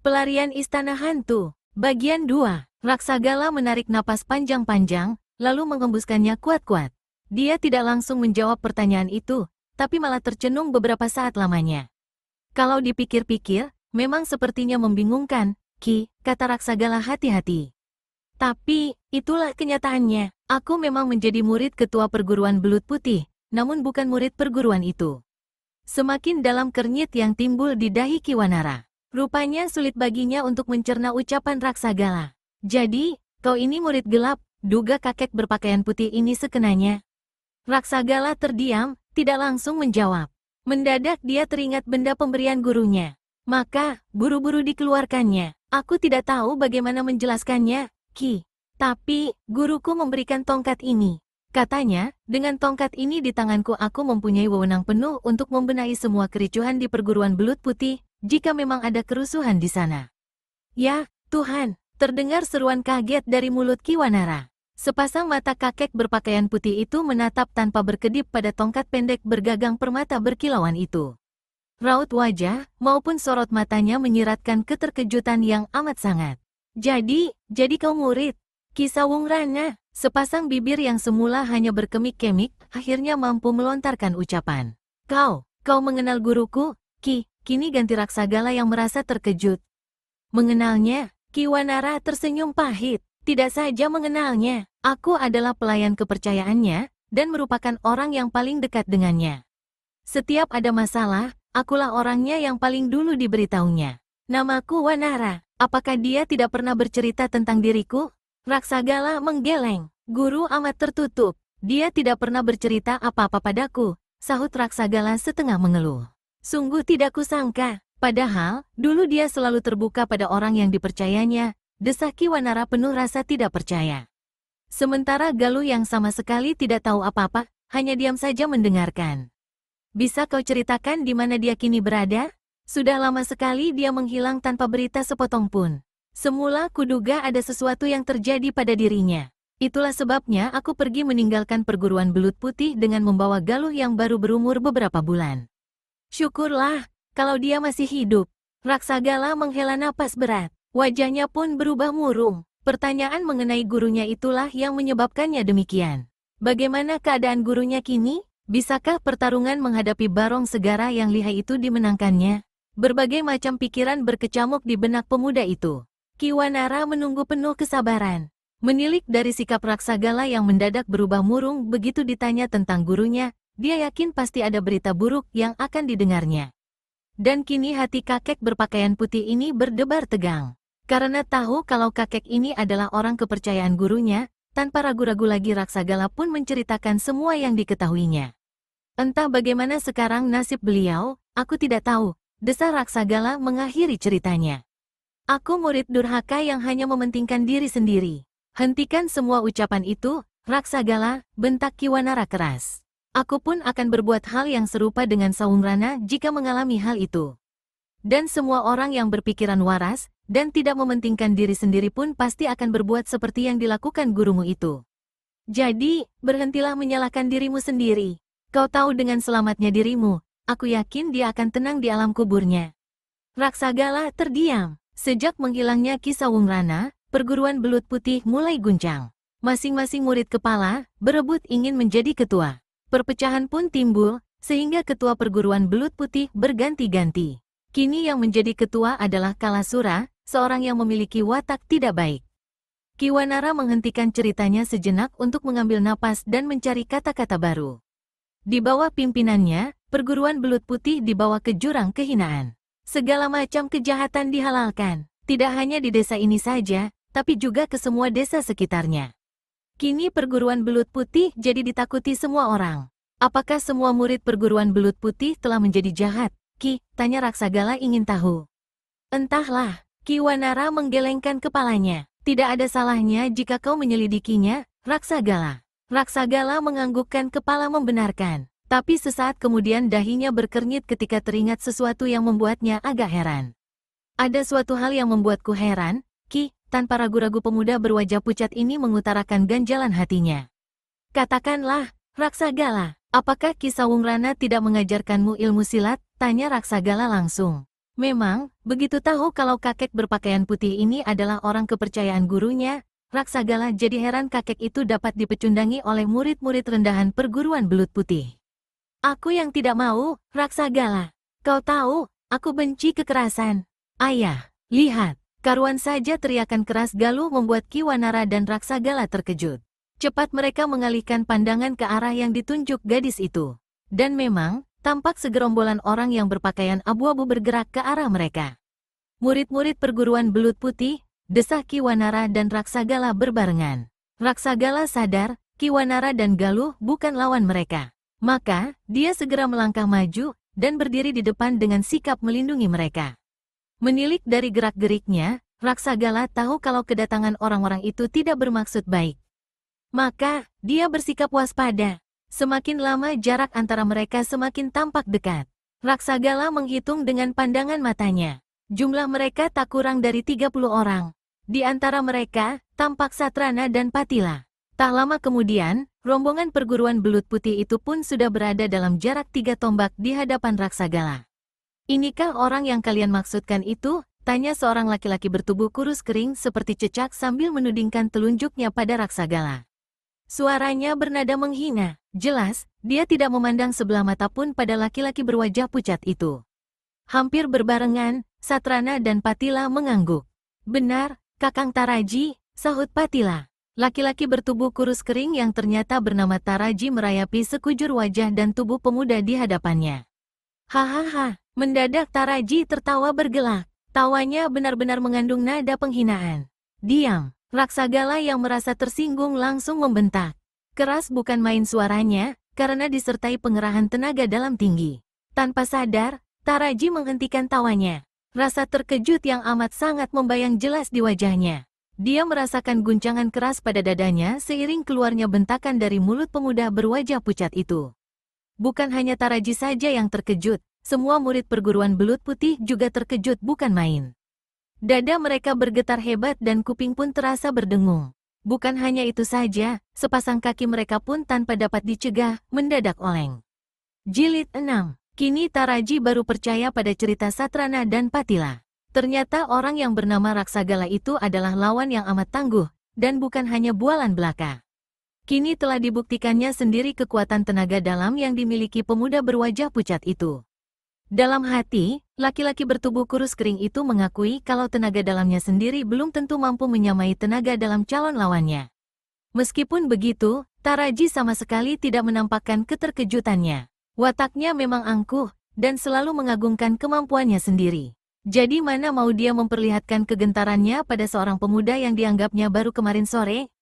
Pelarian Istana Hantu. Bagian 2. Raksagala menarik napas panjang-panjang, lalu mengembuskannya kuat-kuat. Dia tidak langsung menjawab pertanyaan itu, tapi malah tercenung beberapa saat lamanya. Kalau dipikir-pikir, memang sepertinya membingungkan, Ki, kata Raksagala hati-hati. Tapi, itulah kenyataannya. Aku memang menjadi murid ketua perguruan belut putih, namun bukan murid perguruan itu. Semakin dalam kernyit yang timbul di dahi Kiwanara. Rupanya sulit baginya untuk mencerna ucapan Raksagala. Jadi, kau ini murid gelap, duga kakek berpakaian putih ini sekenanya. Raksagala terdiam, tidak langsung menjawab. Mendadak dia teringat benda pemberian gurunya. Maka, buru-buru dikeluarkannya. Aku tidak tahu bagaimana menjelaskannya, Ki. Tapi, guruku memberikan tongkat ini. Katanya, dengan tongkat ini di tanganku aku mempunyai wewenang penuh untuk membenahi semua kericuhan di perguruan belut putih, jika memang ada kerusuhan di sana. Ya, Tuhan, terdengar seruan kaget dari mulut Kiwanara. Sepasang mata kakek berpakaian putih itu menatap tanpa berkedip pada tongkat pendek bergagang permata berkilauan itu. Raut wajah, maupun sorot matanya menyiratkan keterkejutan yang amat sangat. Jadi kau murid Ki Sawungrana. Sepasang bibir yang semula hanya berkemik-kemik, akhirnya mampu melontarkan ucapan. Kau mengenal guruku, Ki. Kini ganti Raksagala yang merasa terkejut. Mengenalnya? Kiwanara tersenyum pahit. Tidak saja mengenalnya, aku adalah pelayan kepercayaannya, dan merupakan orang yang paling dekat dengannya. Setiap ada masalah, akulah orangnya yang paling dulu diberitahunya. Namaku Wanara. Apakah dia tidak pernah bercerita tentang diriku? Raksagala menggeleng. Guru amat tertutup. Dia tidak pernah bercerita apa-apa padaku, sahut Raksagala setengah mengeluh. Sungguh tidak kusangka. Padahal, dulu dia selalu terbuka pada orang yang dipercayanya, desah Kiwanara penuh rasa tidak percaya. Sementara Galuh yang sama sekali tidak tahu apa-apa, hanya diam saja mendengarkan. Bisa kau ceritakan di mana dia kini berada? Sudah lama sekali dia menghilang tanpa berita sepotong pun. Semula kuduga ada sesuatu yang terjadi pada dirinya. Itulah sebabnya aku pergi meninggalkan perguruan belut putih dengan membawa Galuh yang baru berumur beberapa bulan. Syukurlah, kalau dia masih hidup. Raksagala menghela napas berat. Wajahnya pun berubah murung. Pertanyaan mengenai gurunya itulah yang menyebabkannya demikian. Bagaimana keadaan gurunya kini? Bisakah pertarungan menghadapi Barong Segara yang lihai itu dimenangkannya? Berbagai macam pikiran berkecamuk di benak pemuda itu. Kiwanara menunggu penuh kesabaran. Menilik dari sikap Raksagala yang mendadak berubah murung begitu ditanya tentang gurunya, dia yakin pasti ada berita buruk yang akan didengarnya. Dan kini hati kakek berpakaian putih ini berdebar tegang. Karena tahu kalau kakek ini adalah orang kepercayaan gurunya, tanpa ragu-ragu lagi Raksagala pun menceritakan semua yang diketahuinya. Entah bagaimana sekarang nasib beliau, aku tidak tahu, desah Raksagala mengakhiri ceritanya. Aku murid durhaka yang hanya mementingkan diri sendiri. Hentikan semua ucapan itu, Raksagala, bentak Kiwanara keras. Aku pun akan berbuat hal yang serupa dengan Sawungrana jika mengalami hal itu. Dan semua orang yang berpikiran waras, dan tidak mementingkan diri sendiri pun pasti akan berbuat seperti yang dilakukan gurumu itu. Jadi, berhentilah menyalahkan dirimu sendiri. Kau tahu dengan selamatnya dirimu, aku yakin dia akan tenang di alam kuburnya. Raksagala terdiam. Sejak menghilangnya Ki Sawungrana, perguruan belut putih mulai guncang. Masing-masing murid kepala berebut ingin menjadi ketua. Perpecahan pun timbul, sehingga ketua perguruan belut putih berganti-ganti. Kini yang menjadi ketua adalah Kalasura, seorang yang memiliki watak tidak baik. Kiwanara menghentikan ceritanya sejenak untuk mengambil napas dan mencari kata-kata baru. Di bawah pimpinannya, perguruan belut putih dibawa ke jurang kehinaan. Segala macam kejahatan dihalalkan, tidak hanya di desa ini saja, tapi juga ke semua desa sekitarnya. Kini perguruan belut putih jadi ditakuti semua orang. Apakah semua murid perguruan belut putih telah menjadi jahat? Ki, tanya Raksagala ingin tahu. Entahlah, Kiwanara menggelengkan kepalanya. Tidak ada salahnya jika kau menyelidikinya, Raksagala. Raksagala menganggukkan kepala membenarkan. Tapi sesaat kemudian dahinya berkernyit ketika teringat sesuatu yang membuatnya agak heran. Ada suatu hal yang membuatku heran, Ki, tanpa ragu-ragu pemuda berwajah pucat ini mengutarakan ganjalan hatinya. Katakanlah, Raksagala, apakah Ki Sawungrana tidak mengajarkanmu ilmu silat? Tanya Raksagala langsung. Memang, begitu tahu kalau kakek berpakaian putih ini adalah orang kepercayaan gurunya, Raksagala jadi heran kakek itu dapat dipecundangi oleh murid-murid rendahan perguruan belut putih. Aku yang tidak mau, Raksagala. Kau tahu, aku benci kekerasan. Ayah, lihat. Karuan saja teriakan keras Galuh membuat Ki Wanara dan Raksagala terkejut. Cepat mereka mengalihkan pandangan ke arah yang ditunjuk gadis itu. Dan memang, tampak segerombolan orang yang berpakaian abu-abu bergerak ke arah mereka. Murid-murid perguruan belut putih, desah Ki Wanara dan Raksagala berbarengan. Raksagala sadar, Ki Wanara dan Galuh bukan lawan mereka. Maka, dia segera melangkah maju, dan berdiri di depan dengan sikap melindungi mereka. Menilik dari gerak-geriknya, Raksagala tahu kalau kedatangan orang-orang itu tidak bermaksud baik. Maka, dia bersikap waspada. Semakin lama jarak antara mereka semakin tampak dekat. Raksagala menghitung dengan pandangan matanya. Jumlah mereka tak kurang dari 30 orang. Di antara mereka, tampak Satrana dan Patila. Tak lama kemudian, rombongan perguruan belut putih itu pun sudah berada dalam jarak 3 tombak di hadapan Raksagala. Inikah orang yang kalian maksudkan itu? Tanya seorang laki-laki bertubuh kurus kering seperti cecak sambil menudingkan telunjuknya pada Raksagala. Suaranya bernada menghina. Jelas, dia tidak memandang sebelah mata pun pada laki-laki berwajah pucat itu. Hampir berbarengan, Satrana dan Patila mengangguk. Benar, Kakang Taraji, sahut Patila. Laki-laki bertubuh kurus kering yang ternyata bernama Taraji merayapi sekujur wajah dan tubuh pemuda di hadapannya. Hahaha, mendadak Taraji tertawa bergelak. Tawanya benar-benar mengandung nada penghinaan. Diam, Raksagala yang merasa tersinggung langsung membentak. Keras bukan main suaranya, karena disertai pengerahan tenaga dalam tinggi. Tanpa sadar, Taraji menghentikan tawanya. Rasa terkejut yang amat sangat membayang jelas di wajahnya. Dia merasakan guncangan keras pada dadanya seiring keluarnya bentakan dari mulut pemuda berwajah pucat itu. Bukan hanya Taraji saja yang terkejut, semua murid perguruan belut putih juga terkejut bukan main. Dada mereka bergetar hebat dan kuping pun terasa berdengung. Bukan hanya itu saja, sepasang kaki mereka pun tanpa dapat dicegah, mendadak oleng. Jilid 6. Kini Taraji baru percaya pada cerita Satrana dan Patila. Ternyata orang yang bernama Raksagala itu adalah lawan yang amat tangguh, dan bukan hanya bualan belaka. Kini telah dibuktikannya sendiri kekuatan tenaga dalam yang dimiliki pemuda berwajah pucat itu. Dalam hati, laki-laki bertubuh kurus kering itu mengakui kalau tenaga dalamnya sendiri belum tentu mampu menyamai tenaga dalam calon lawannya. Meskipun begitu, Taraji sama sekali tidak menampakkan keterkejutannya. Wataknya memang angkuh, dan selalu mengagungkan kemampuannya sendiri. Jadi mana mau dia memperlihatkan kegentarannya pada seorang pemuda yang dianggapnya baru kemarin sore?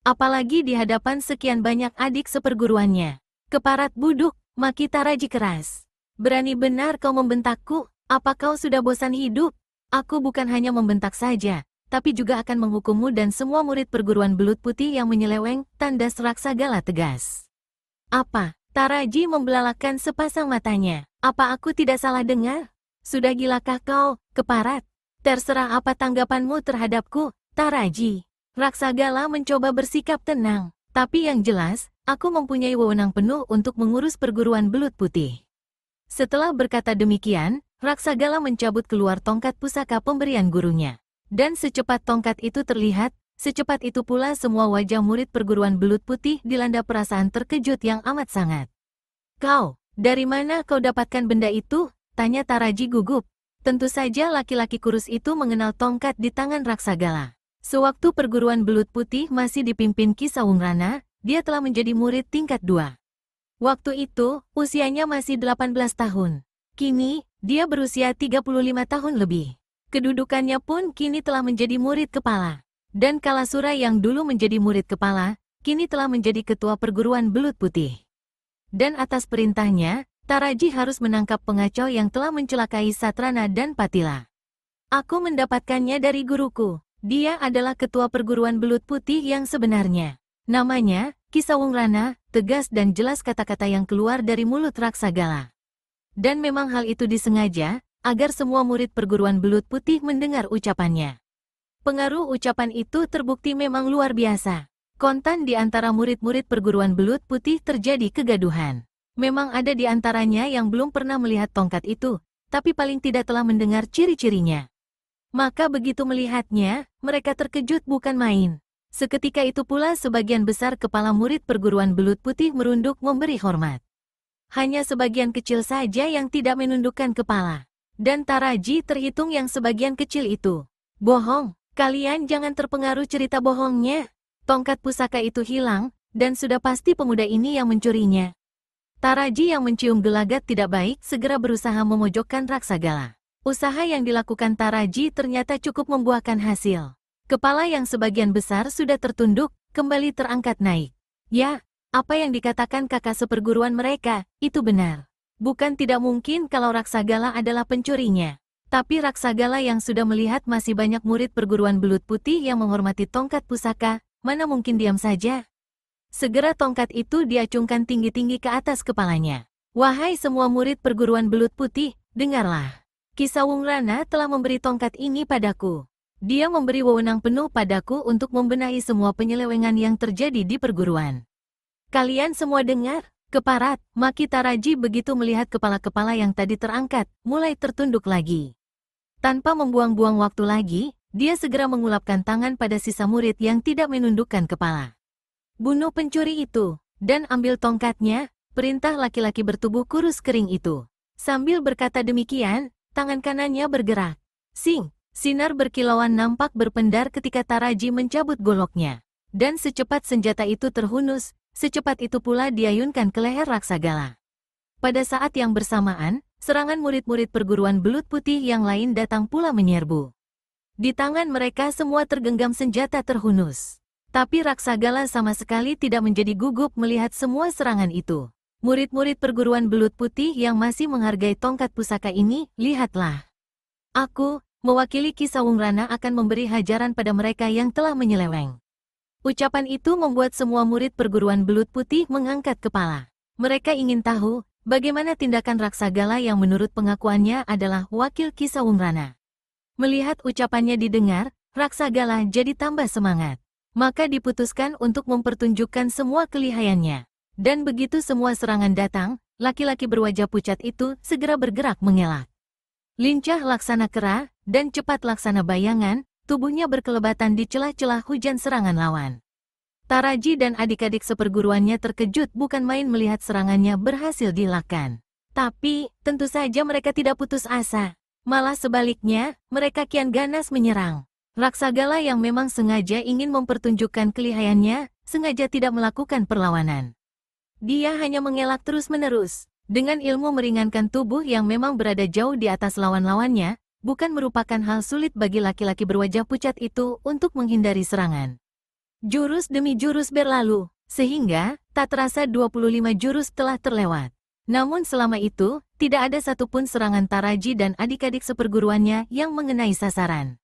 Apalagi di hadapan sekian banyak adik seperguruannya. Keparat buduk, maki Taraji keras. Berani benar kau membentakku, apa kau sudah bosan hidup? Aku bukan hanya membentak saja, tapi juga akan menghukummu dan semua murid perguruan belut putih yang menyeleweng, tandas Raksagala tegas. Apa? Taraji membelalakkan sepasang matanya. Apa aku tidak salah dengar? Sudah gilakah kau, keparat? Terserah apa tanggapanmu terhadapku, Taraji. Raksagala mencoba bersikap tenang, tapi yang jelas, aku mempunyai wewenang penuh untuk mengurus perguruan belut putih. Setelah berkata demikian, Raksagala mencabut keluar tongkat pusaka pemberian gurunya. Dan secepat tongkat itu terlihat, secepat itu pula semua wajah murid perguruan belut putih dilanda perasaan terkejut yang amat sangat. Kau, dari mana kau dapatkan benda itu? Tanya Taraji gugup. Tentu saja laki-laki kurus itu mengenal tongkat di tangan Raksagala. Sewaktu perguruan belut putih masih dipimpin Ki Sawungrana, dia telah menjadi murid tingkat 2. Waktu itu, usianya masih 18 tahun. Kini, dia berusia 35 tahun lebih. Kedudukannya pun kini telah menjadi murid kepala. Dan Kalasura yang dulu menjadi murid kepala, kini telah menjadi ketua perguruan belut putih. Dan atas perintahnya, Taraji harus menangkap pengacau yang telah mencelakai Satrana dan Patila. Aku mendapatkannya dari guruku. Dia adalah ketua perguruan belut putih yang sebenarnya. Namanya, Ki Sawungrana, tegas dan jelas kata-kata yang keluar dari mulut Raksagala. Dan memang hal itu disengaja, agar semua murid perguruan belut putih mendengar ucapannya. Pengaruh ucapan itu terbukti memang luar biasa. Kontan di antara murid-murid perguruan belut putih terjadi kegaduhan. Memang ada di antaranya yang belum pernah melihat tongkat itu, tapi paling tidak telah mendengar ciri-cirinya. Maka begitu melihatnya, mereka terkejut bukan main. Seketika itu pula sebagian besar kepala murid perguruan belut putih merunduk memberi hormat. Hanya sebagian kecil saja yang tidak menundukkan kepala. Dan Taraji terhitung yang sebagian kecil itu. Bohong, kalian jangan terpengaruh cerita bohongnya. Tongkat pusaka itu hilang, dan sudah pasti pemuda ini yang mencurinya. Taraji yang mencium gelagat tidak baik segera berusaha memojokkan Raksagala. Usaha yang dilakukan Taraji ternyata cukup membuahkan hasil. Kepala yang sebagian besar sudah tertunduk, kembali terangkat naik. Ya, apa yang dikatakan kakak seperguruan mereka, itu benar. Bukan tidak mungkin kalau Raksagala adalah pencurinya. Tapi Raksagala yang sudah melihat masih banyak murid perguruan belut putih yang menghormati tongkat pusaka, mana mungkin diam saja. Segera tongkat itu diacungkan tinggi-tinggi ke atas kepalanya. Wahai semua murid perguruan belut putih, dengarlah. Ki Sawungrana telah memberi tongkat ini padaku. Dia memberi wewenang penuh padaku untuk membenahi semua penyelewengan yang terjadi di perguruan. Kalian semua dengar? Keparat, maki Taraji begitu melihat kepala-kepala yang tadi terangkat, mulai tertunduk lagi. Tanpa membuang-buang waktu lagi, dia segera mengulapkan tangan pada sisa murid yang tidak menundukkan kepala. Bunuh pencuri itu, dan ambil tongkatnya, perintah laki-laki bertubuh kurus kering itu. Sambil berkata demikian, tangan kanannya bergerak. Sing, sinar berkilauan nampak berpendar ketika Taraji mencabut goloknya. Dan secepat senjata itu terhunus, secepat itu pula diayunkan ke leher Raksagala. Pada saat yang bersamaan, serangan murid-murid perguruan belut putih yang lain datang pula menyerbu. Di tangan mereka semua tergenggam senjata terhunus. Tapi Raksagala sama sekali tidak menjadi gugup melihat semua serangan itu. Murid-murid perguruan belut putih yang masih menghargai tongkat pusaka ini, lihatlah. Aku, mewakili Ki Sawungrana akan memberi hajaran pada mereka yang telah menyeleweng. Ucapan itu membuat semua murid perguruan belut putih mengangkat kepala. Mereka ingin tahu, bagaimana tindakan Raksagala yang menurut pengakuannya adalah wakil Ki Sawungrana. Melihat ucapannya didengar, Raksagala jadi tambah semangat. Maka diputuskan untuk mempertunjukkan semua kelihayannya. Dan begitu semua serangan datang, laki-laki berwajah pucat itu segera bergerak mengelak. Lincah laksana kera, dan cepat laksana bayangan, tubuhnya berkelebatan di celah-celah hujan serangan lawan. Taraji dan adik-adik seperguruannya terkejut bukan main melihat serangannya berhasil dielakkan. Tapi, tentu saja mereka tidak putus asa. Malah sebaliknya, mereka kian ganas menyerang. Raksagala yang memang sengaja ingin mempertunjukkan kelihayannya, sengaja tidak melakukan perlawanan. Dia hanya mengelak terus-menerus. Dengan ilmu meringankan tubuh yang memang berada jauh di atas lawan-lawannya, bukan merupakan hal sulit bagi laki-laki berwajah pucat itu untuk menghindari serangan. Jurus demi jurus berlalu, sehingga tak terasa 25 jurus telah terlewat. Namun selama itu, tidak ada satupun serangan Taraji dan adik-adik seperguruannya yang mengenai sasaran.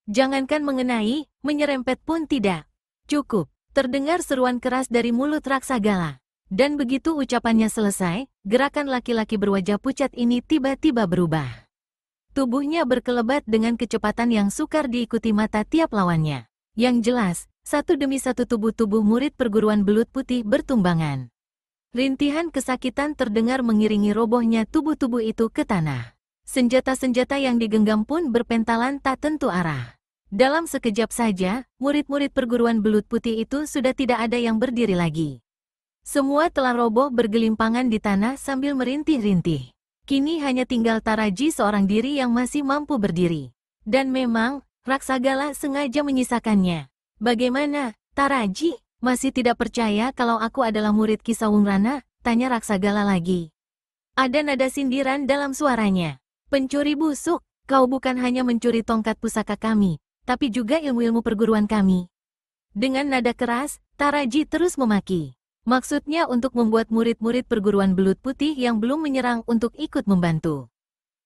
Jangankan mengenai, menyerempet pun tidak. Cukup, terdengar seruan keras dari mulut Raksagala. Dan begitu ucapannya selesai, gerakan laki-laki berwajah pucat ini tiba-tiba berubah. Tubuhnya berkelebat dengan kecepatan yang sukar diikuti mata tiap lawannya. Yang jelas, satu demi satu tubuh-tubuh murid perguruan belut putih bertumbangan. Rintihan kesakitan terdengar mengiringi robohnya tubuh-tubuh itu ke tanah. Senjata-senjata yang digenggam pun berpentalan tak tentu arah. Dalam sekejap saja, murid-murid perguruan belut putih itu sudah tidak ada yang berdiri lagi. Semua telah roboh bergelimpangan di tanah sambil merintih-rintih. Kini hanya tinggal Taraji seorang diri yang masih mampu berdiri. Dan memang, Raksagala sengaja menyisakannya. Bagaimana, Taraji? Masih tidak percaya kalau aku adalah murid Ki Sawungrana? Tanya Raksagala lagi. Ada nada sindiran dalam suaranya. Pencuri busuk, kau bukan hanya mencuri tongkat pusaka kami, tapi juga ilmu-ilmu perguruan kami. Dengan nada keras, Taraji terus memaki. Maksudnya untuk membuat murid-murid perguruan belut putih yang belum menyerang untuk ikut membantu.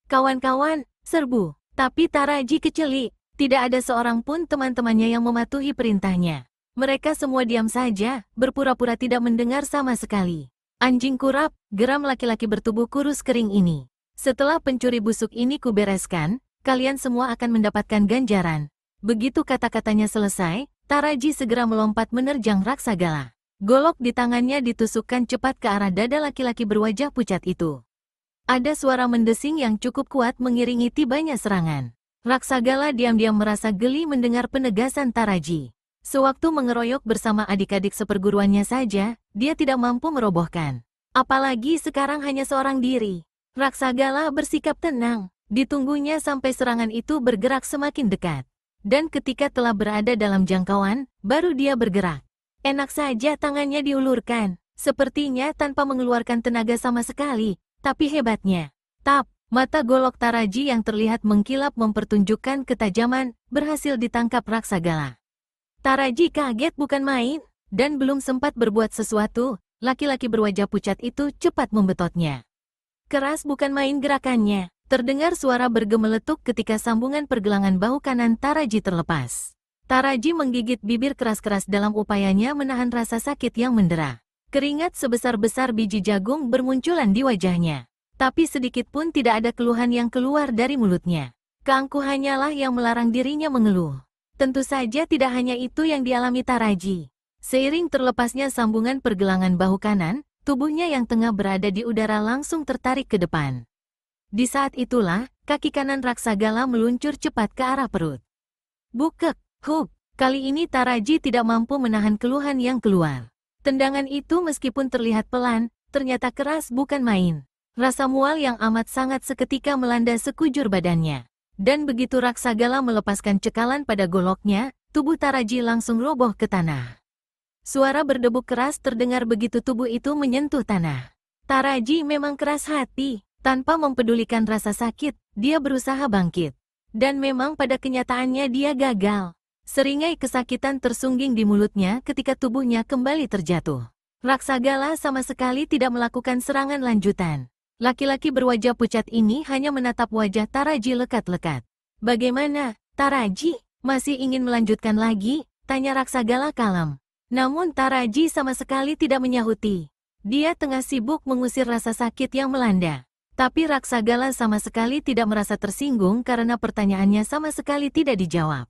Kawan-kawan, serbu. Tapi Taraji keceli. Tidak ada seorang pun teman-temannya yang mematuhi perintahnya. Mereka semua diam saja, berpura-pura tidak mendengar sama sekali. Anjing kurap, geram laki-laki bertubuh kurus kering ini. Setelah pencuri busuk ini kubereskan, kalian semua akan mendapatkan ganjaran. Begitu kata-katanya selesai, Taraji segera melompat menerjang Raksagala. Golok di tangannya ditusukkan cepat ke arah dada laki-laki berwajah pucat itu. Ada suara mendesing yang cukup kuat mengiringi tibanya serangan. Raksagala diam-diam merasa geli mendengar penegasan Taraji. Sewaktu mengeroyok bersama adik-adik seperguruannya saja, dia tidak mampu merobohkan. Apalagi sekarang hanya seorang diri. Raksagala bersikap tenang. Ditunggunya sampai serangan itu bergerak semakin dekat. Dan ketika telah berada dalam jangkauan, baru dia bergerak. Enak saja tangannya diulurkan, sepertinya tanpa mengeluarkan tenaga sama sekali. Tapi hebatnya, mata golok Taraji yang terlihat mengkilap mempertunjukkan ketajaman, berhasil ditangkap Raksagala. Taraji kaget bukan main, dan belum sempat berbuat sesuatu, laki-laki berwajah pucat itu cepat membetotnya. Keras bukan main gerakannya, terdengar suara bergemeletuk ketika sambungan pergelangan bahu kanan Taraji terlepas. Taraji menggigit bibir keras-keras dalam upayanya menahan rasa sakit yang mendera. Keringat sebesar-besar biji jagung bermunculan di wajahnya. Tapi sedikit pun tidak ada keluhan yang keluar dari mulutnya. Keangkuhannya lah yang melarang dirinya mengeluh. Tentu saja tidak hanya itu yang dialami Taraji. Seiring terlepasnya sambungan pergelangan bahu kanan, tubuhnya yang tengah berada di udara langsung tertarik ke depan. Di saat itulah, kaki kanan Raksagala meluncur cepat ke arah perut. Bukek, huk, kali ini Taraji tidak mampu menahan keluhan yang keluar. Tendangan itu meskipun terlihat pelan, ternyata keras bukan main. Rasa mual yang amat sangat seketika melanda sekujur badannya. Dan begitu Raksagala melepaskan cekalan pada goloknya, tubuh Taraji langsung roboh ke tanah. Suara berdebuk keras terdengar begitu tubuh itu menyentuh tanah. Taraji memang keras hati, tanpa mempedulikan rasa sakit, dia berusaha bangkit. Dan memang pada kenyataannya dia gagal. Seringai kesakitan tersungging di mulutnya ketika tubuhnya kembali terjatuh. Raksagala sama sekali tidak melakukan serangan lanjutan. Laki-laki berwajah pucat ini hanya menatap wajah Taraji lekat-lekat. Bagaimana, Taraji? Masih ingin melanjutkan lagi? Tanya Raksagala kalem. Namun Taraji sama sekali tidak menyahuti. Dia tengah sibuk mengusir rasa sakit yang melanda. Tapi Raksagala sama sekali tidak merasa tersinggung karena pertanyaannya sama sekali tidak dijawab.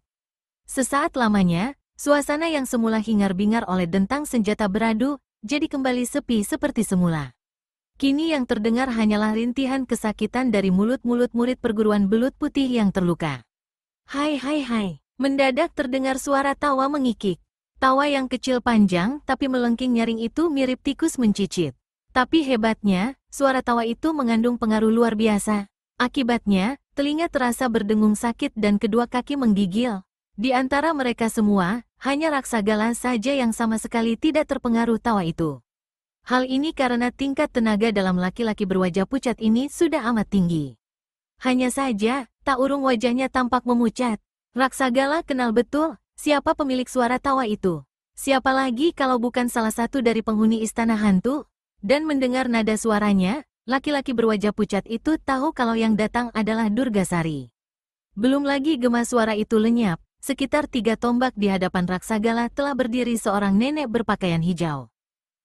Sesaat lamanya, suasana yang semula hingar-bingar oleh dentang senjata beradu, jadi kembali sepi seperti semula. Kini yang terdengar hanyalah rintihan kesakitan dari mulut-mulut murid perguruan belut putih yang terluka. Hai hai hai, mendadak terdengar suara tawa mengikik. Tawa yang kecil panjang tapi melengking nyaring itu mirip tikus mencicit. Tapi hebatnya, suara tawa itu mengandung pengaruh luar biasa. Akibatnya, telinga terasa berdengung sakit dan kedua kaki menggigil. Di antara mereka semua, hanya Raksagala saja yang sama sekali tidak terpengaruh tawa itu. Hal ini karena tingkat tenaga dalam laki-laki berwajah pucat ini sudah amat tinggi. Hanya saja, tak urung wajahnya tampak memucat. Raksagala kenal betul siapa pemilik suara tawa itu. Siapa lagi kalau bukan salah satu dari penghuni istana hantu? Dan mendengar nada suaranya, laki-laki berwajah pucat itu tahu kalau yang datang adalah Durgasari. Belum lagi gema suara itu lenyap. Sekitar 3 tombak di hadapan Raksagala telah berdiri seorang nenek berpakaian hijau.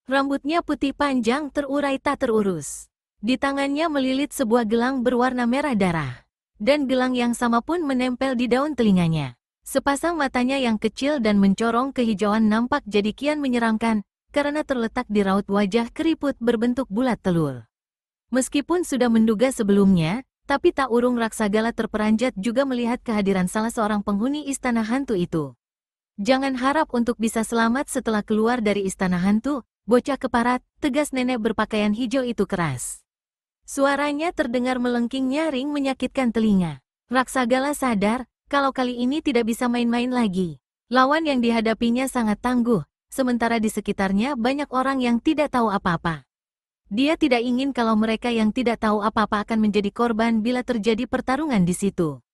Rambutnya putih panjang terurai tak terurus. Di tangannya melilit sebuah gelang berwarna merah darah. Dan gelang yang sama pun menempel di daun telinganya. Sepasang matanya yang kecil dan mencorong kehijauan nampak jadi kian menyeramkan, karena terletak di raut wajah keriput berbentuk bulat telur. Meskipun sudah menduga sebelumnya, tapi tak urung Raksagala terperanjat juga melihat kehadiran salah seorang penghuni istana hantu itu. Jangan harap untuk bisa selamat setelah keluar dari istana hantu, bocah keparat, tegas nenek berpakaian hijau itu keras. Suaranya terdengar melengking nyaring menyakitkan telinga. Raksagala sadar, kalau kali ini tidak bisa main-main lagi. Lawan yang dihadapinya sangat tangguh, sementara di sekitarnya banyak orang yang tidak tahu apa-apa. Dia tidak ingin kalau mereka yang tidak tahu apa-apa akan menjadi korban bila terjadi pertarungan di situ.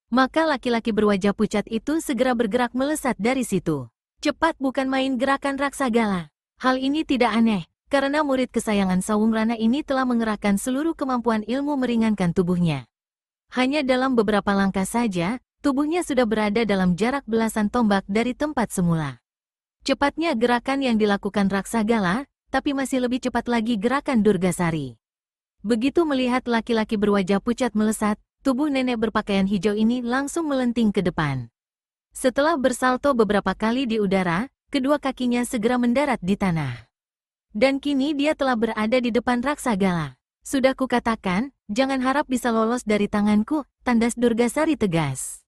Maka laki-laki berwajah pucat itu segera bergerak melesat dari situ. Cepat bukan main gerakan Raksagala. Hal ini tidak aneh, karena murid kesayangan Sawungrana ini telah mengerahkan seluruh kemampuan ilmu meringankan tubuhnya. Hanya dalam beberapa langkah saja, tubuhnya sudah berada dalam jarak belasan tombak dari tempat semula. Cepatnya gerakan yang dilakukan Raksagala, tapi masih lebih cepat lagi gerakan Durgasari. Begitu melihat laki-laki berwajah pucat melesat, tubuh nenek berpakaian hijau ini langsung melenting ke depan. Setelah bersalto beberapa kali di udara, kedua kakinya segera mendarat di tanah. Dan kini dia telah berada di depan Raksagala. Sudah kukatakan, jangan harap bisa lolos dari tanganku, tandas Durgasari tegas.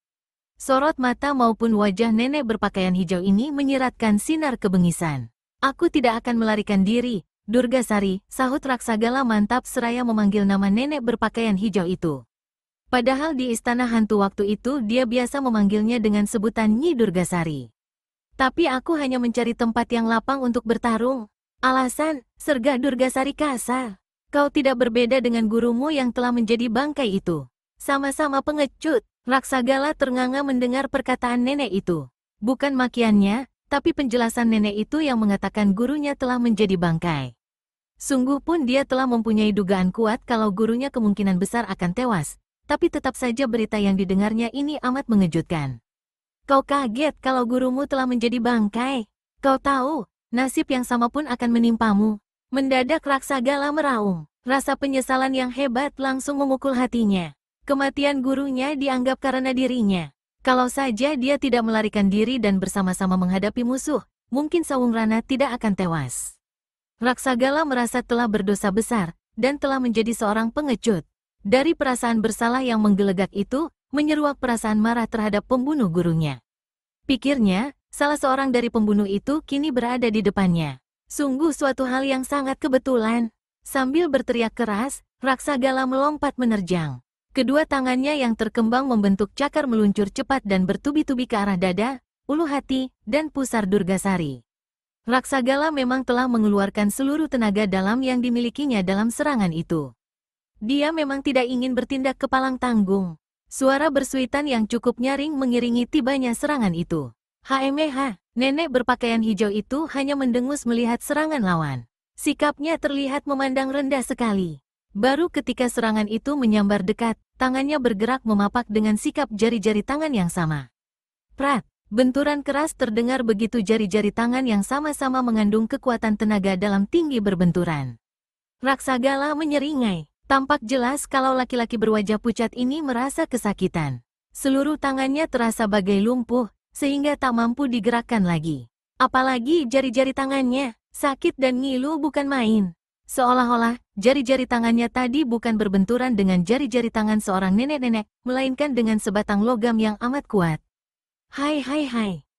Sorot mata maupun wajah nenek berpakaian hijau ini menyiratkan sinar kebengisan. Aku tidak akan melarikan diri, Durgasari, sahut Raksagala mantap seraya memanggil nama nenek berpakaian hijau itu. Padahal di istana hantu waktu itu dia biasa memanggilnya dengan sebutan Nyi Durgasari. Tapi aku hanya mencari tempat yang lapang untuk bertarung. Alasan, sergah Durgasari kasar. Kau tidak berbeda dengan gurumu yang telah menjadi bangkai itu. Sama-sama pengecut. Raksagala ternganga mendengar perkataan nenek itu. Bukan makiannya, tapi penjelasan nenek itu yang mengatakan gurunya telah menjadi bangkai. Sungguh pun dia telah mempunyai dugaan kuat kalau gurunya kemungkinan besar akan tewas. Tapi tetap saja berita yang didengarnya ini amat mengejutkan. Kau kaget kalau gurumu telah menjadi bangkai. Kau tahu, nasib yang sama pun akan menimpamu. Mendadak Raksagala meraung. Rasa penyesalan yang hebat langsung memukul hatinya. Kematian gurunya dianggap karena dirinya. Kalau saja dia tidak melarikan diri dan bersama-sama menghadapi musuh, mungkin Sawungrana tidak akan tewas. Raksagala merasa telah berdosa besar, dan telah menjadi seorang pengecut. Dari perasaan bersalah yang menggelegak itu, menyeruak perasaan marah terhadap pembunuh gurunya. Pikirnya, salah seorang dari pembunuh itu kini berada di depannya. Sungguh suatu hal yang sangat kebetulan. Sambil berteriak keras, Raksagala melompat menerjang. Kedua tangannya yang terkembang membentuk cakar meluncur cepat dan bertubi-tubi ke arah dada, ulu hati, dan pusar Durgasari. Raksagala memang telah mengeluarkan seluruh tenaga dalam yang dimilikinya dalam serangan itu. Dia memang tidak ingin bertindak kepalang tanggung. Suara bersuitan yang cukup nyaring mengiringi tibanya serangan itu. HMH, nenek berpakaian hijau itu hanya mendengus melihat serangan lawan. Sikapnya terlihat memandang rendah sekali. Baru ketika serangan itu menyambar dekat, tangannya bergerak memapak dengan sikap jari-jari tangan yang sama. Prat, benturan keras terdengar begitu jari-jari tangan yang sama-sama mengandung kekuatan tenaga dalam tinggi berbenturan. Raksagala menyeringai. Tampak jelas kalau laki-laki berwajah pucat ini merasa kesakitan. Seluruh tangannya terasa bagai lumpuh, sehingga tak mampu digerakkan lagi. Apalagi jari-jari tangannya, sakit dan ngilu bukan main. Seolah-olah, jari-jari tangannya tadi bukan berbenturan dengan jari-jari tangan seorang nenek-nenek, melainkan dengan sebatang logam yang amat kuat. Hai.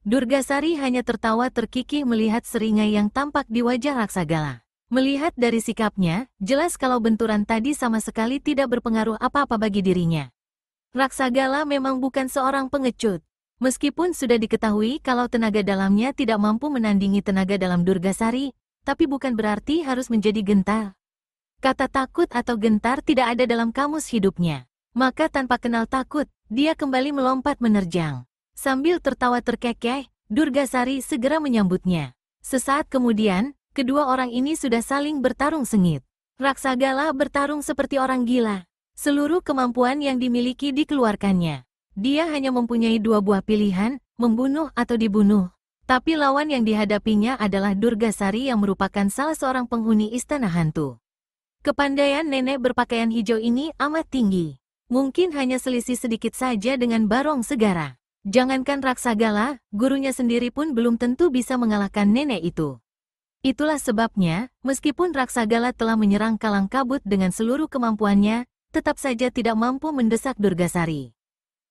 Durgasari hanya tertawa terkikih melihat seringai yang tampak di wajah Raksagala. Melihat dari sikapnya, jelas kalau benturan tadi sama sekali tidak berpengaruh apa-apa bagi dirinya. Raksagala memang bukan seorang pengecut. Meskipun sudah diketahui kalau tenaga dalamnya tidak mampu menandingi tenaga dalam Durgasari, tapi bukan berarti harus menjadi gentar. Kata takut atau gentar tidak ada dalam kamus hidupnya. Maka tanpa kenal takut, dia kembali melompat menerjang. Sambil tertawa terkekeh, Durgasari segera menyambutnya. Sesaat kemudian, kedua orang ini sudah saling bertarung sengit. Raksagala bertarung seperti orang gila. Seluruh kemampuan yang dimiliki dikeluarkannya. Dia hanya mempunyai dua buah pilihan, membunuh atau dibunuh. Tapi lawan yang dihadapinya adalah Durgasari yang merupakan salah seorang penghuni istana hantu. Kepandaian nenek berpakaian hijau ini amat tinggi. Mungkin hanya selisih sedikit saja dengan Barong Segara. Jangankan Raksagala, gurunya sendiri pun belum tentu bisa mengalahkan nenek itu. Itulah sebabnya, meskipun Raksagala telah menyerang kalang kabut dengan seluruh kemampuannya, tetap saja tidak mampu mendesak Durgasari.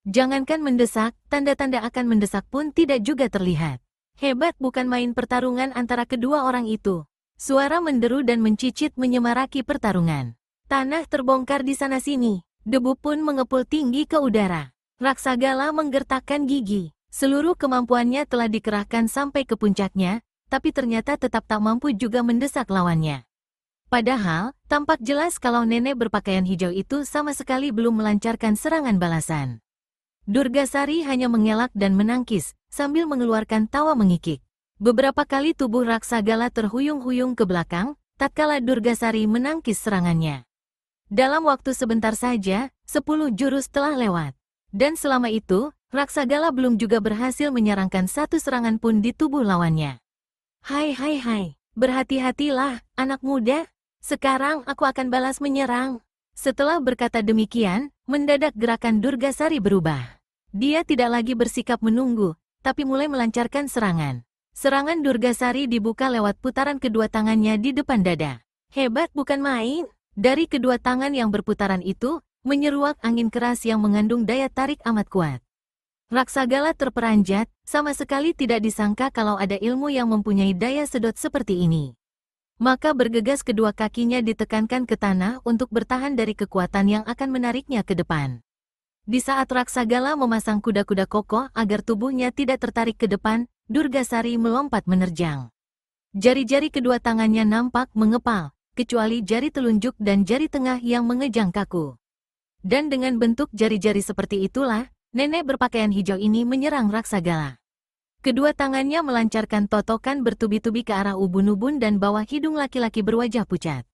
Jangankan mendesak, tanda-tanda akan mendesak pun tidak juga terlihat. Hebat bukan main pertarungan antara kedua orang itu. Suara menderu dan mencicit menyemaraki pertarungan. Tanah terbongkar di sana-sini. Debu pun mengepul tinggi ke udara. Raksagala menggertakkan gigi. Seluruh kemampuannya telah dikerahkan sampai ke puncaknya, tapi ternyata tetap tak mampu juga mendesak lawannya. Padahal, tampak jelas kalau nenek berpakaian hijau itu sama sekali belum melancarkan serangan balasan. Durgasari hanya mengelak dan menangkis, sambil mengeluarkan tawa mengikik. Beberapa kali tubuh Raksagala terhuyung-huyung ke belakang, tatkala Durgasari menangkis serangannya. Dalam waktu sebentar saja, 10 jurus telah lewat. Dan selama itu, Raksagala belum juga berhasil menyerangkan satu serangan pun di tubuh lawannya. Hai, berhati-hatilah, anak muda. Sekarang aku akan balas menyerang. Setelah berkata demikian, mendadak gerakan Durgasari berubah. Dia tidak lagi bersikap menunggu, tapi mulai melancarkan serangan. Serangan Durgasari dibuka lewat putaran kedua tangannya di depan dada. Hebat bukan main. Dari kedua tangan yang berputaran itu, menyeruak angin keras yang mengandung daya tarik amat kuat. Raksagala terperanjat, sama sekali tidak disangka kalau ada ilmu yang mempunyai daya sedot seperti ini. Maka bergegas kedua kakinya ditekankan ke tanah untuk bertahan dari kekuatan yang akan menariknya ke depan. Di saat Raksagala memasang kuda-kuda kokoh agar tubuhnya tidak tertarik ke depan, Durgasari melompat menerjang. Jari-jari kedua tangannya nampak mengepal, kecuali jari telunjuk dan jari tengah yang mengejang kaku. Dan dengan bentuk jari-jari seperti itulah, nenek berpakaian hijau ini menyerang Raksagala. Kedua tangannya melancarkan totokan bertubi-tubi ke arah ubun-ubun dan bawah hidung laki-laki berwajah pucat.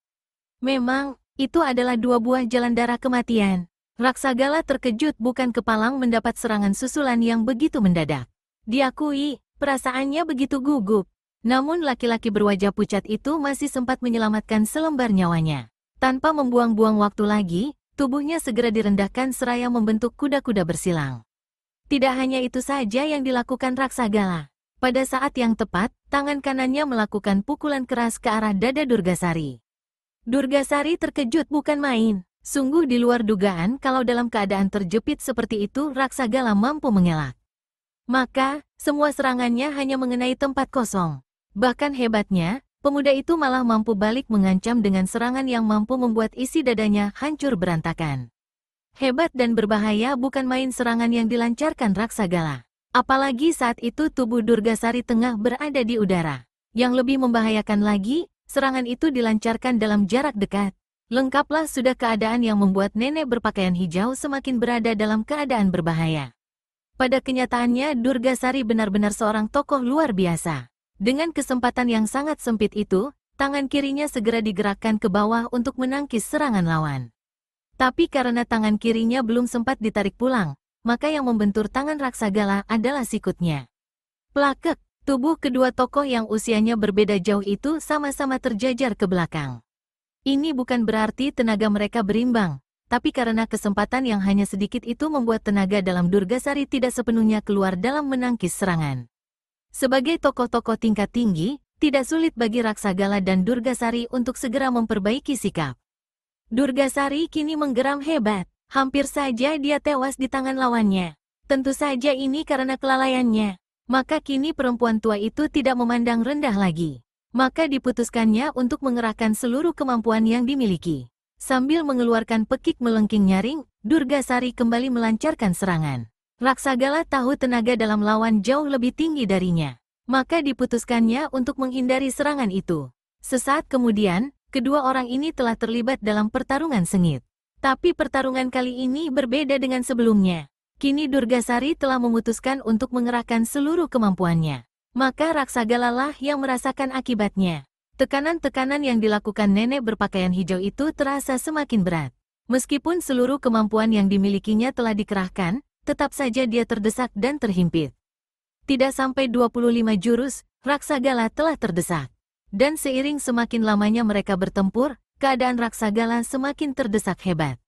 Memang, itu adalah dua buah jalan darah kematian. Raksagala terkejut bukan kepalang mendapat serangan susulan yang begitu mendadak. Diakui, perasaannya begitu gugup. Namun laki-laki berwajah pucat itu masih sempat menyelamatkan selembar nyawanya. Tanpa membuang-buang waktu lagi, tubuhnya segera direndahkan seraya membentuk kuda-kuda bersilang. Tidak hanya itu saja yang dilakukan Raksagala. Pada saat yang tepat, tangan kanannya melakukan pukulan keras ke arah dada Durgasari. Durgasari terkejut bukan main. Sungguh di luar dugaan kalau dalam keadaan terjepit seperti itu Raksagala mampu mengelak. Maka, semua serangannya hanya mengenai tempat kosong. Bahkan hebatnya, pemuda itu malah mampu balik mengancam dengan serangan yang mampu membuat isi dadanya hancur berantakan. Hebat dan berbahaya bukan main serangan yang dilancarkan Raksagala. Apalagi saat itu tubuh Durgasari tengah berada di udara. Yang lebih membahayakan lagi, serangan itu dilancarkan dalam jarak dekat. Lengkaplah sudah keadaan yang membuat nenek berpakaian hijau semakin berada dalam keadaan berbahaya. Pada kenyataannya Durgasari benar-benar seorang tokoh luar biasa. Dengan kesempatan yang sangat sempit itu, tangan kirinya segera digerakkan ke bawah untuk menangkis serangan lawan. Tapi karena tangan kirinya belum sempat ditarik pulang, maka yang membentur tangan Raksagala adalah sikutnya. Plakek, tubuh kedua tokoh yang usianya berbeda jauh itu sama-sama terjajar ke belakang. Ini bukan berarti tenaga mereka berimbang, tapi karena kesempatan yang hanya sedikit itu membuat tenaga dalam Durgasari tidak sepenuhnya keluar dalam menangkis serangan. Sebagai tokoh-tokoh tingkat tinggi, tidak sulit bagi Raksagala dan Durgasari untuk segera memperbaiki sikap. Durgasari kini menggeram hebat, hampir saja dia tewas di tangan lawannya. Tentu saja ini karena kelalaiannya. Maka kini perempuan tua itu tidak memandang rendah lagi. Maka diputuskannya untuk mengerahkan seluruh kemampuan yang dimiliki. Sambil mengeluarkan pekik melengking nyaring, Durgasari kembali melancarkan serangan. Raksagala tahu tenaga dalam lawan jauh lebih tinggi darinya. Maka diputuskannya untuk menghindari serangan itu. Sesaat kemudian, kedua orang ini telah terlibat dalam pertarungan sengit. Tapi pertarungan kali ini berbeda dengan sebelumnya. Kini Durgasari telah memutuskan untuk mengerahkan seluruh kemampuannya. Maka Raksagala lah yang merasakan akibatnya. Tekanan-tekanan yang dilakukan nenek berpakaian hijau itu terasa semakin berat. Meskipun seluruh kemampuan yang dimilikinya telah dikerahkan, tetap saja dia terdesak dan terhimpit. Tidak sampai 25 jurus, Raksagala telah terdesak. Dan seiring semakin lamanya mereka bertempur, keadaan Raksagala semakin terdesak hebat.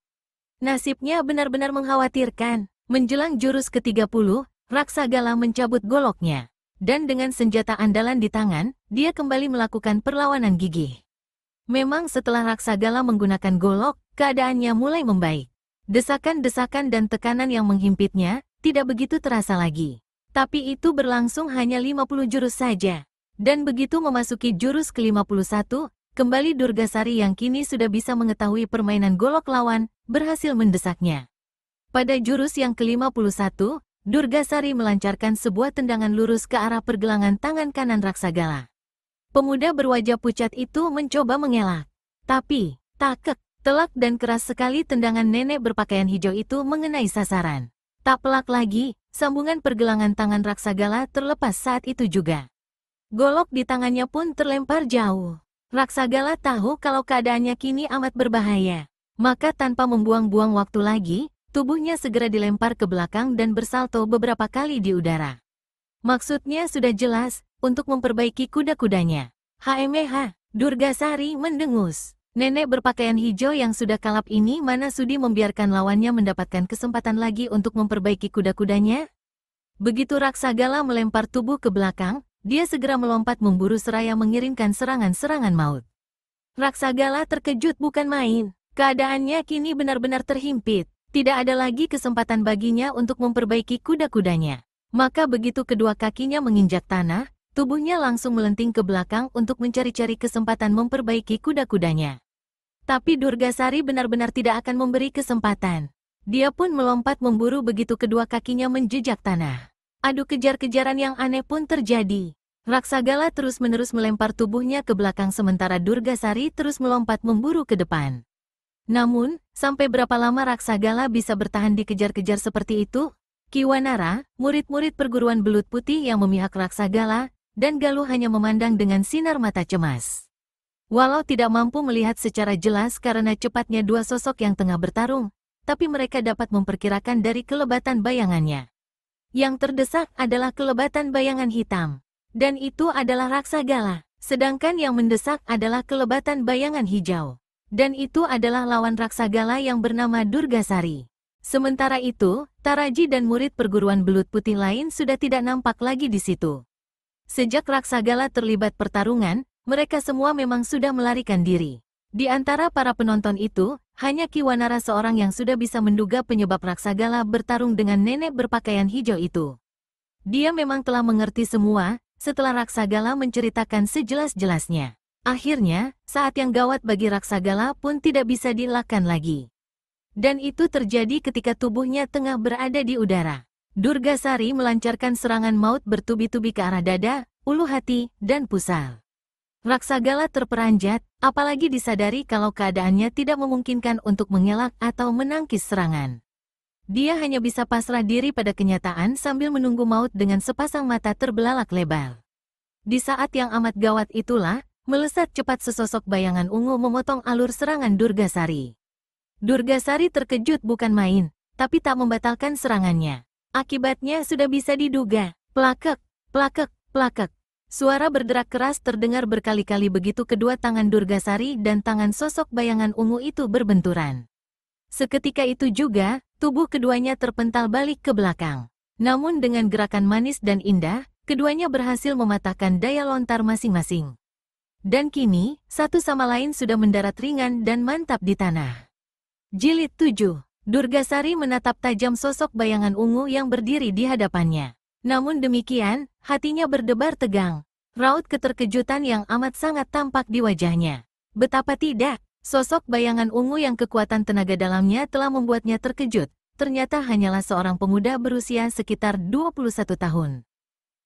Nasibnya benar-benar mengkhawatirkan. Menjelang jurus ke-30, Raksagala mencabut goloknya. Dan dengan senjata andalan di tangan, dia kembali melakukan perlawanan gigih. Memang setelah Raksagala menggunakan golok, keadaannya mulai membaik. Desakan-desakan dan tekanan yang menghimpitnya tidak begitu terasa lagi. Tapi itu berlangsung hanya 50 jurus saja. Dan begitu memasuki jurus ke-51, kembali Durgasari yang kini sudah bisa mengetahui permainan golok lawan, berhasil mendesaknya. Pada jurus yang ke-51, Durgasari melancarkan sebuah tendangan lurus ke arah pergelangan tangan kanan Raksagala. Pemuda berwajah pucat itu mencoba mengelak. Tapi, takek, telak dan keras sekali tendangan nenek berpakaian hijau itu mengenai sasaran. Tak pelak lagi, sambungan pergelangan tangan Raksagala terlepas saat itu juga. Golok di tangannya pun terlempar jauh. Raksagala tahu kalau keadaannya kini amat berbahaya. Maka tanpa membuang-buang waktu lagi, tubuhnya segera dilempar ke belakang dan bersalto beberapa kali di udara. Maksudnya sudah jelas, untuk memperbaiki kuda-kudanya. HMH, Durgasari mendengus. Nenek berpakaian hijau yang sudah kalap ini mana sudi membiarkan lawannya mendapatkan kesempatan lagi untuk memperbaiki kuda-kudanya? Begitu Raksagala melempar tubuh ke belakang, dia segera melompat memburu seraya mengirimkan serangan-serangan maut. Raksagala terkejut bukan main. Keadaannya kini benar-benar terhimpit. Tidak ada lagi kesempatan baginya untuk memperbaiki kuda-kudanya. Maka begitu kedua kakinya menginjak tanah, tubuhnya langsung melenting ke belakang untuk mencari-cari kesempatan memperbaiki kuda-kudanya. Tapi Durgasari benar-benar tidak akan memberi kesempatan. Dia pun melompat memburu begitu kedua kakinya menjejak tanah. Adu kejar-kejaran yang aneh pun terjadi. Raksagala terus-menerus melempar tubuhnya ke belakang sementara Durgasari terus melompat memburu ke depan. Namun, sampai berapa lama Raksagala bisa bertahan dikejar-kejar seperti itu? Kiwanara, murid-murid perguruan belut putih yang memihak Raksagala, dan Galuh hanya memandang dengan sinar mata cemas. Walau tidak mampu melihat secara jelas karena cepatnya dua sosok yang tengah bertarung, tapi mereka dapat memperkirakan dari kelebatan bayangannya. Yang terdesak adalah kelebatan bayangan hitam. Dan itu adalah Raksagala. Sedangkan yang mendesak adalah kelebatan bayangan hijau. Dan itu adalah lawan Raksagala yang bernama Durgasari. Sementara itu, Taraji dan murid perguruan belut putih lain sudah tidak nampak lagi di situ. Sejak Raksagala terlibat pertarungan, mereka semua memang sudah melarikan diri. Di antara para penonton itu, hanya Kiwanara seorang yang sudah bisa menduga penyebab Raksagala bertarung dengan nenek berpakaian hijau itu. Dia memang telah mengerti semua, setelah Raksagala menceritakan sejelas-jelasnya. Akhirnya, saat yang gawat bagi Raksagala pun tidak bisa dielakkan lagi. Dan itu terjadi ketika tubuhnya tengah berada di udara. Durgasari melancarkan serangan maut bertubi-tubi ke arah dada, ulu hati, dan pusar. Raksagala terperanjat, apalagi disadari kalau keadaannya tidak memungkinkan untuk mengelak atau menangkis serangan. Dia hanya bisa pasrah diri pada kenyataan sambil menunggu maut dengan sepasang mata terbelalak lebar. Di saat yang amat gawat itulah, melesat cepat sesosok bayangan ungu memotong alur serangan Durgasari. Durgasari terkejut bukan main, tapi tak membatalkan serangannya. Akibatnya sudah bisa diduga, plakek, plakek, plakek. Suara berderak keras terdengar berkali-kali begitu kedua tangan Durgasari dan tangan sosok bayangan ungu itu berbenturan. Seketika itu juga, tubuh keduanya terpental balik ke belakang. Namun dengan gerakan manis dan indah, keduanya berhasil mematahkan daya lontar masing-masing. Dan kini, satu sama lain sudah mendarat ringan dan mantap di tanah. Jilid 7. Durgasari menatap tajam sosok bayangan ungu yang berdiri di hadapannya. Namun demikian, hatinya berdebar tegang. Raut keterkejutan yang amat sangat tampak di wajahnya. Betapa tidak, sosok bayangan ungu yang kekuatan tenaga dalamnya telah membuatnya terkejut. Ternyata hanyalah seorang pemuda berusia sekitar 21 tahun.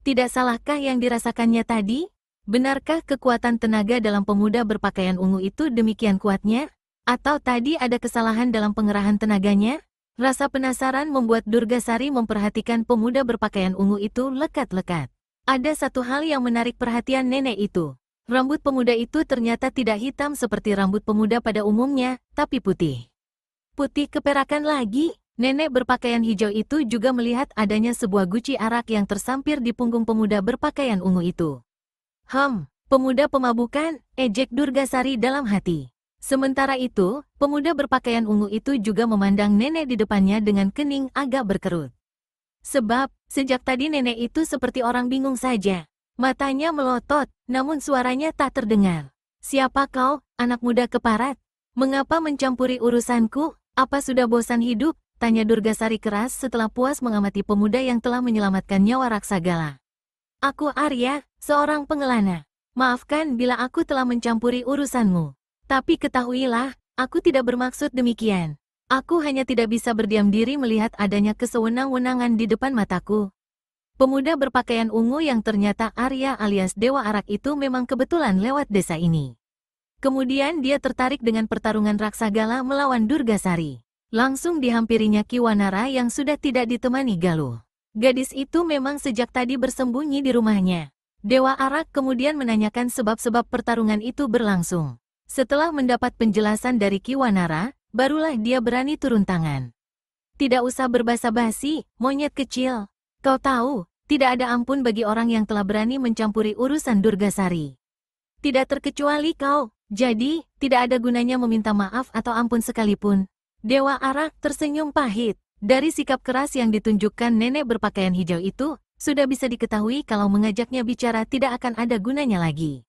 Tidak salahkah yang dirasakannya tadi? Benarkah kekuatan tenaga dalam pemuda berpakaian ungu itu demikian kuatnya? Atau tadi ada kesalahan dalam pengerahan tenaganya? Rasa penasaran membuat Durgasari memperhatikan pemuda berpakaian ungu itu lekat-lekat. Ada satu hal yang menarik perhatian nenek itu. Rambut pemuda itu ternyata tidak hitam seperti rambut pemuda pada umumnya, tapi putih. Putih keperakan lagi. Nenek berpakaian hijau itu juga melihat adanya sebuah guci arak yang tersampir di punggung pemuda berpakaian ungu itu. Pemuda pemabukan, ejek Durgasari dalam hati. Sementara itu, pemuda berpakaian ungu itu juga memandang nenek di depannya dengan kening agak berkerut. Sebab, sejak tadi nenek itu seperti orang bingung saja. Matanya melotot, namun suaranya tak terdengar. Siapa kau, anak muda keparat? Mengapa mencampuri urusanku? Apa sudah bosan hidup? Tanya Durgasari keras setelah puas mengamati pemuda yang telah menyelamatkan nyawa Raksagala. Aku Arya, seorang pengelana. Maafkan bila aku telah mencampuri urusanmu. Tapi ketahuilah, aku tidak bermaksud demikian. Aku hanya tidak bisa berdiam diri melihat adanya kesewenang-wenangan di depan mataku. Pemuda berpakaian ungu yang ternyata Arya alias Dewa Arak itu memang kebetulan lewat desa ini. Kemudian dia tertarik dengan pertarungan Raksagala melawan Durgasari. Langsung dihampirinya Kiwanara yang sudah tidak ditemani Galuh. Gadis itu memang sejak tadi bersembunyi di rumahnya. Dewa Arak kemudian menanyakan sebab-sebab pertarungan itu berlangsung. Setelah mendapat penjelasan dari Kiwanara, barulah dia berani turun tangan. Tidak usah berbasa-basi, monyet kecil. Kau tahu, tidak ada ampun bagi orang yang telah berani mencampuri urusan Durgasari. Tidak terkecuali kau, jadi, tidak ada gunanya meminta maaf atau ampun sekalipun. Dewa Arak tersenyum pahit. Dari sikap keras yang ditunjukkan nenek berpakaian hijau itu, sudah bisa diketahui kalau mengajaknya bicara tidak akan ada gunanya lagi.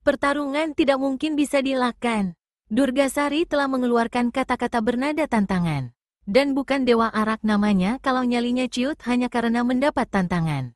Pertarungan tidak mungkin bisa dielakkan. Durgasari telah mengeluarkan kata-kata bernada tantangan. Dan bukan Dewa Arak namanya kalau nyalinya ciut hanya karena mendapat tantangan.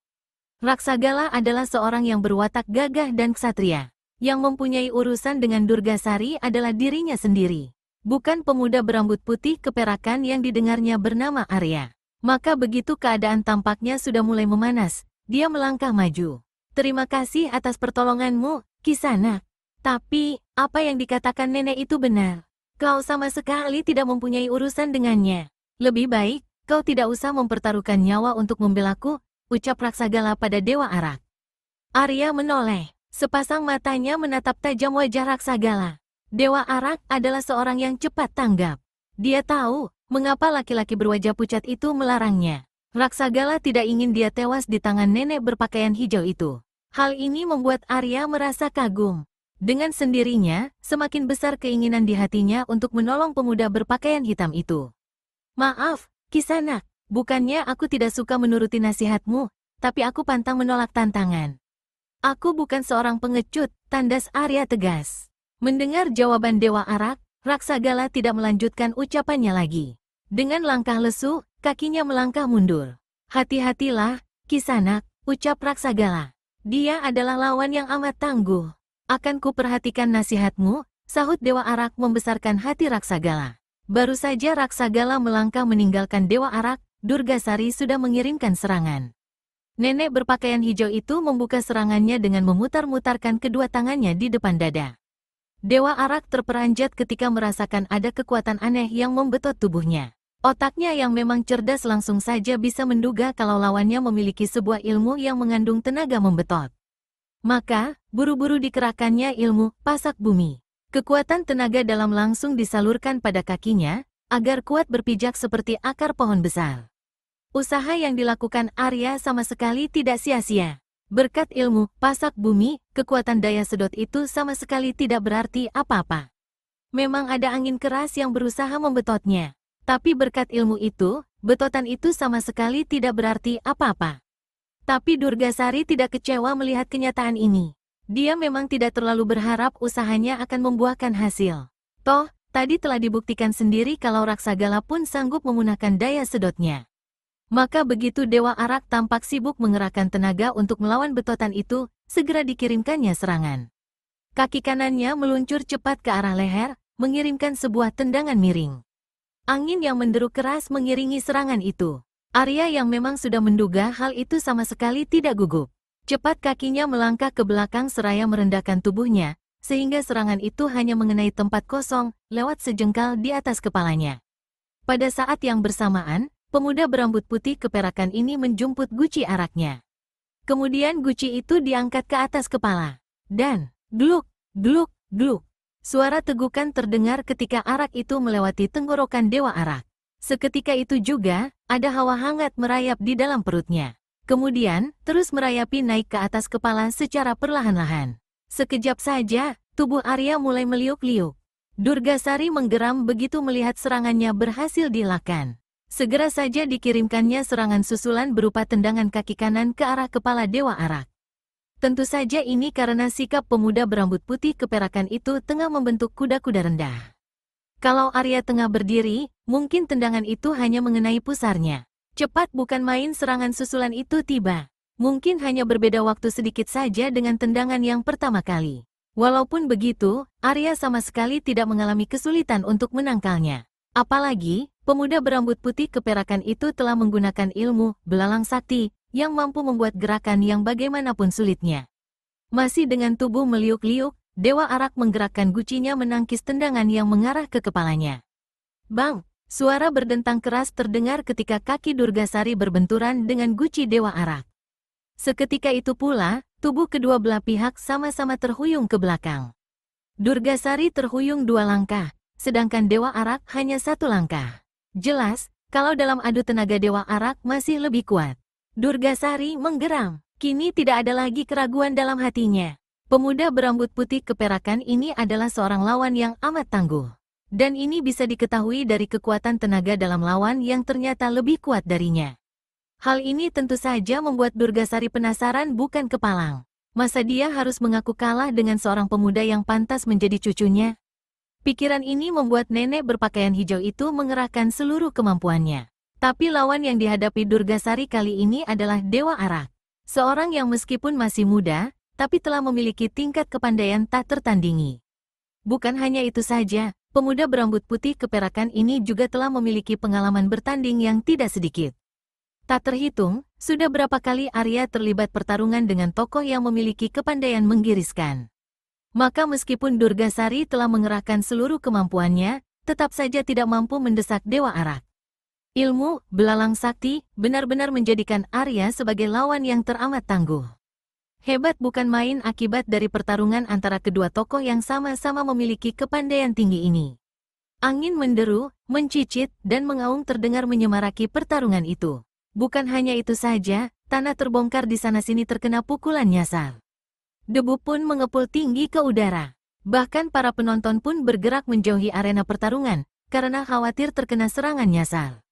Raksagala adalah seorang yang berwatak gagah dan ksatria. Yang mempunyai urusan dengan Durgasari adalah dirinya sendiri. Bukan pemuda berambut putih keperakan yang didengarnya bernama Arya. Maka begitu keadaan tampaknya sudah mulai memanas, dia melangkah maju. Terima kasih atas pertolonganmu, Kisanak. Tapi, apa yang dikatakan nenek itu benar. Kau sama sekali tidak mempunyai urusan dengannya. Lebih baik, kau tidak usah mempertaruhkan nyawa untuk membelaku, ucap Raksagala pada Dewa Arak. Arya menoleh. Sepasang matanya menatap tajam wajah Raksagala. Dewa Arak adalah seorang yang cepat tanggap. Dia tahu, mengapa laki-laki berwajah pucat itu melarangnya. Raksagala tidak ingin dia tewas di tangan nenek berpakaian hijau itu. Hal ini membuat Arya merasa kagum. Dengan sendirinya, semakin besar keinginan di hatinya untuk menolong pemuda berpakaian hitam itu. Maaf, Kisanak, bukannya aku tidak suka menuruti nasihatmu, tapi aku pantang menolak tantangan. Aku bukan seorang pengecut, tandas Arya tegas. Mendengar jawaban Dewa Arak, Raksagala tidak melanjutkan ucapannya lagi. Dengan langkah lesu, kakinya melangkah mundur. Hati-hatilah, Kisanak, ucap Raksagala. Dia adalah lawan yang amat tangguh. Akan ku perhatikan nasihatmu, sahut Dewa Arak membesarkan hati Raksagala. Baru saja Raksagala melangkah meninggalkan Dewa Arak, Durgasari sudah mengirimkan serangan. Nenek berpakaian hijau itu membuka serangannya dengan memutar-mutarkan kedua tangannya di depan dada. Dewa Arak terperanjat ketika merasakan ada kekuatan aneh yang membetot tubuhnya. Otaknya yang memang cerdas langsung saja bisa menduga kalau lawannya memiliki sebuah ilmu yang mengandung tenaga membetot. Maka, buru-buru dikerahkannya ilmu pasak bumi. Kekuatan tenaga dalam langsung disalurkan pada kakinya, agar kuat berpijak seperti akar pohon besar. Usaha yang dilakukan Arya sama sekali tidak sia-sia. Berkat ilmu pasak bumi, kekuatan daya sedot itu sama sekali tidak berarti apa-apa. Memang ada angin keras yang berusaha membetotnya. Tapi berkat ilmu itu, betotan itu sama sekali tidak berarti apa-apa. Tapi Durgasari tidak kecewa melihat kenyataan ini. Dia memang tidak terlalu berharap usahanya akan membuahkan hasil. Toh, tadi telah dibuktikan sendiri kalau Raksagala pun sanggup menggunakan daya sedotnya. Maka begitu Dewa Arak tampak sibuk mengerahkan tenaga untuk melawan betotan itu, segera dikirimkannya serangan. Kaki kanannya meluncur cepat ke arah leher, mengirimkan sebuah tendangan miring. Angin yang menderu keras mengiringi serangan itu. Arya yang memang sudah menduga hal itu sama sekali tidak gugup. Cepat kakinya melangkah ke belakang seraya merendahkan tubuhnya, sehingga serangan itu hanya mengenai tempat kosong, lewat sejengkal di atas kepalanya. Pada saat yang bersamaan, pemuda berambut putih keperakan ini menjumput guci araknya. Kemudian guci itu diangkat ke atas kepala. Dan, gluk, gluk, gluk. Suara tegukan terdengar ketika arak itu melewati tenggorokan Dewa Arak. Seketika itu juga, ada hawa hangat merayap di dalam perutnya. Kemudian, terus merayapi naik ke atas kepala secara perlahan-lahan. Sekejap saja, tubuh Arya mulai meliuk-liuk. Durgasari menggeram begitu melihat serangannya berhasil dielakkan. Segera saja dikirimkannya serangan susulan berupa tendangan kaki kanan ke arah kepala Dewa Arak. Tentu saja ini karena sikap pemuda berambut putih keperakan itu tengah membentuk kuda-kuda rendah. Kalau Arya tengah berdiri, mungkin tendangan itu hanya mengenai pusarnya. Cepat bukan main serangan susulan itu tiba. Mungkin hanya berbeda waktu sedikit saja dengan tendangan yang pertama kali. Walaupun begitu, Arya sama sekali tidak mengalami kesulitan untuk menangkalnya. Apalagi, pemuda berambut putih keperakan itu telah menggunakan ilmu belalang sakti yang mampu membuat gerakan yang bagaimanapun sulitnya. Masih dengan tubuh meliuk-liuk, Dewa Arak menggerakkan gucinya menangkis tendangan yang mengarah ke kepalanya. Bang! Suara berdentang keras terdengar ketika kaki Durgasari berbenturan dengan guci Dewa Arak. Seketika itu pula, tubuh kedua belah pihak sama-sama terhuyung ke belakang. Durgasari terhuyung 2 langkah, sedangkan Dewa Arak hanya 1 langkah. Jelas, kalau dalam adu tenaga Dewa Arak masih lebih kuat. Durgasari menggeram. Kini tidak ada lagi keraguan dalam hatinya. Pemuda berambut putih keperakan ini adalah seorang lawan yang amat tangguh. Dan ini bisa diketahui dari kekuatan tenaga dalam lawan yang ternyata lebih kuat darinya. Hal ini tentu saja membuat Durgasari penasaran bukan kepalang. Masa dia harus mengaku kalah dengan seorang pemuda yang pantas menjadi cucunya? Pikiran ini membuat nenek berpakaian hijau itu mengerahkan seluruh kemampuannya. Tapi lawan yang dihadapi Durgasari kali ini adalah Dewa Arak. Seorang yang meskipun masih muda, tapi telah memiliki tingkat kepandaian tak tertandingi. Bukan hanya itu saja, pemuda berambut putih keperakan ini juga telah memiliki pengalaman bertanding yang tidak sedikit. Tak terhitung, sudah berapa kali Arya terlibat pertarungan dengan tokoh yang memiliki kepandaian menggiriskan. Maka meskipun Durgasari telah mengerahkan seluruh kemampuannya, tetap saja tidak mampu mendesak Dewa Arak. Ilmu, belalang sakti, benar-benar menjadikan Arya sebagai lawan yang teramat tangguh. Hebat bukan main akibat dari pertarungan antara kedua tokoh yang sama-sama memiliki kepandaian tinggi ini. Angin menderu, mencicit, dan mengaung terdengar menyemaraki pertarungan itu. Bukan hanya itu saja, tanah terbongkar di sana-sini terkena pukulan nyasar. Debu pun mengepul tinggi ke udara. Bahkan para penonton pun bergerak menjauhi arena pertarungan, karena khawatir terkena serangan nyasar.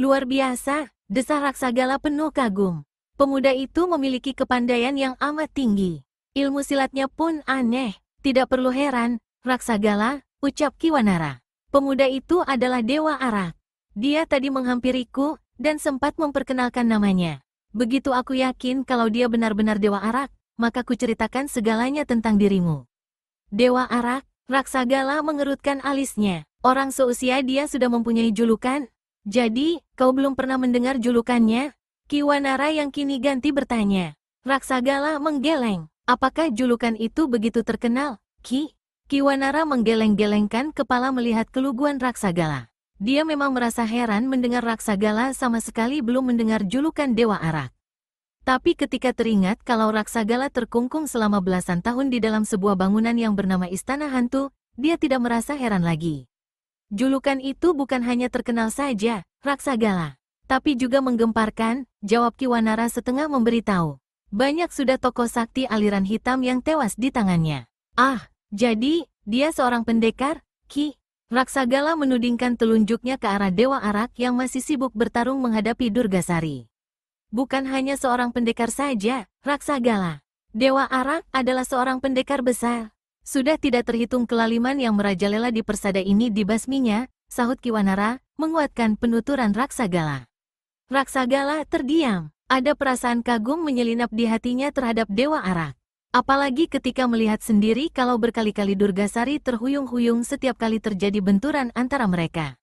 Luar biasa, desah Raksagala penuh kagum. Pemuda itu memiliki kepandaian yang amat tinggi. Ilmu silatnya pun aneh, tidak perlu heran, Raksagala, ucap Kiwanara. Pemuda itu adalah Dewa Arak. Dia tadi menghampiriku, dan sempat memperkenalkan namanya. Begitu aku yakin kalau dia benar-benar Dewa Arak, maka kuceritakan segalanya tentang dirimu. Dewa Arak, Raksagala mengerutkan alisnya. Orang seusia dia sudah mempunyai julukan? Jadi, kau belum pernah mendengar julukannya? Kiwanara yang kini ganti bertanya. Raksagala menggeleng. Apakah julukan itu begitu terkenal, Ki? Kiwanara menggeleng-gelengkan kepala melihat keluguan Raksagala. Dia memang merasa heran mendengar Raksagala sama sekali belum mendengar julukan Dewa Arak. Tapi ketika teringat kalau Raksagala terkungkung selama belasan tahun di dalam sebuah bangunan yang bernama Istana Hantu, dia tidak merasa heran lagi. Julukan itu bukan hanya terkenal saja, Raksagala, tapi juga menggemparkan, jawab Kiwanara setengah memberitahu. Banyak sudah tokoh sakti aliran hitam yang tewas di tangannya. Ah, jadi, dia seorang pendekar, Ki? Raksagala menudingkan telunjuknya ke arah Dewa Arak yang masih sibuk bertarung menghadapi Durgasari. Bukan hanya seorang pendekar saja, Raksagala. Dewa Arak adalah seorang pendekar besar. Sudah tidak terhitung kelaliman yang merajalela di persada ini dibasminya, sahut Kiwanara, menguatkan penuturan Raksagala. Raksagala terdiam. Ada perasaan kagum menyelinap di hatinya terhadap Dewa Arak. Apalagi ketika melihat sendiri kalau berkali-kali Durgasari terhuyung-huyung setiap kali terjadi benturan antara mereka.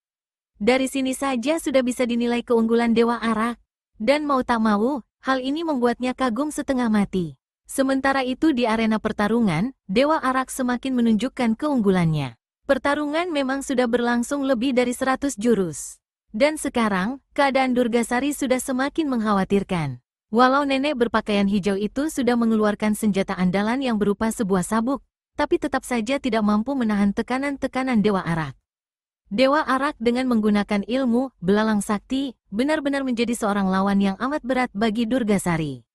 Dari sini saja sudah bisa dinilai keunggulan Dewa Arak. Dan mau tak mau, hal ini membuatnya kagum setengah mati. Sementara itu di arena pertarungan, Dewa Arak semakin menunjukkan keunggulannya. Pertarungan memang sudah berlangsung lebih dari 100 jurus. Dan sekarang, keadaan Durgasari sudah semakin mengkhawatirkan. Walau nenek berpakaian hijau itu sudah mengeluarkan senjata andalan yang berupa sebuah sabuk, tapi tetap saja tidak mampu menahan tekanan-tekanan Dewa Arak. Dewa Arak dengan menggunakan ilmu, belalang sakti, benar-benar menjadi seorang lawan yang amat berat bagi Durgasari.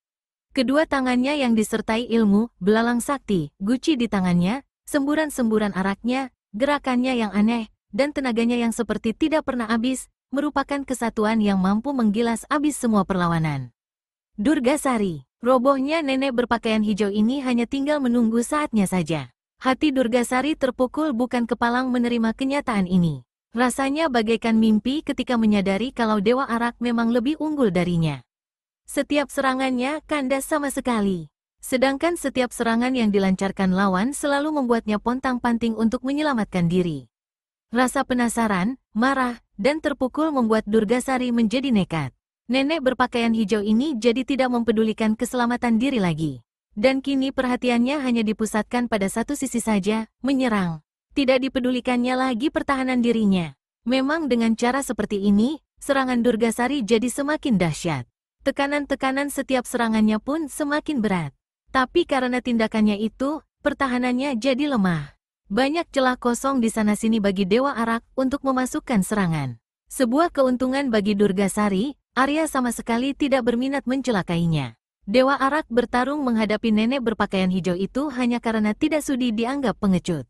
Kedua tangannya yang disertai ilmu, belalang sakti, guci di tangannya, semburan-semburan araknya, gerakannya yang aneh, dan tenaganya yang seperti tidak pernah habis, merupakan kesatuan yang mampu menggilas habis semua perlawanan. Durgasari, robohnya nenek berpakaian hijau ini hanya tinggal menunggu saatnya saja. Hati Durgasari terpukul bukan kepalang menerima kenyataan ini. Rasanya bagaikan mimpi ketika menyadari kalau Dewa Arak memang lebih unggul darinya. Setiap serangannya kandas sama sekali. Sedangkan setiap serangan yang dilancarkan lawan selalu membuatnya pontang-panting untuk menyelamatkan diri. Rasa penasaran, marah, dan terpukul membuat Durgasari menjadi nekat. Nenek berpakaian hijau ini jadi tidak mempedulikan keselamatan diri lagi. Dan kini perhatiannya hanya dipusatkan pada satu sisi saja, menyerang. Tidak dipedulikannya lagi pertahanan dirinya. Memang dengan cara seperti ini, serangan Durgasari jadi semakin dahsyat. Tekanan-tekanan setiap serangannya pun semakin berat. Tapi karena tindakannya itu, pertahanannya jadi lemah. Banyak celah kosong di sana-sini bagi Dewa Arak untuk memasukkan serangan. Sebuah keuntungan bagi Durgasari, Arya sama sekali tidak berminat mencelakainya. Dewa Arak bertarung menghadapi nenek berpakaian hijau itu hanya karena tidak sudi dianggap pengecut.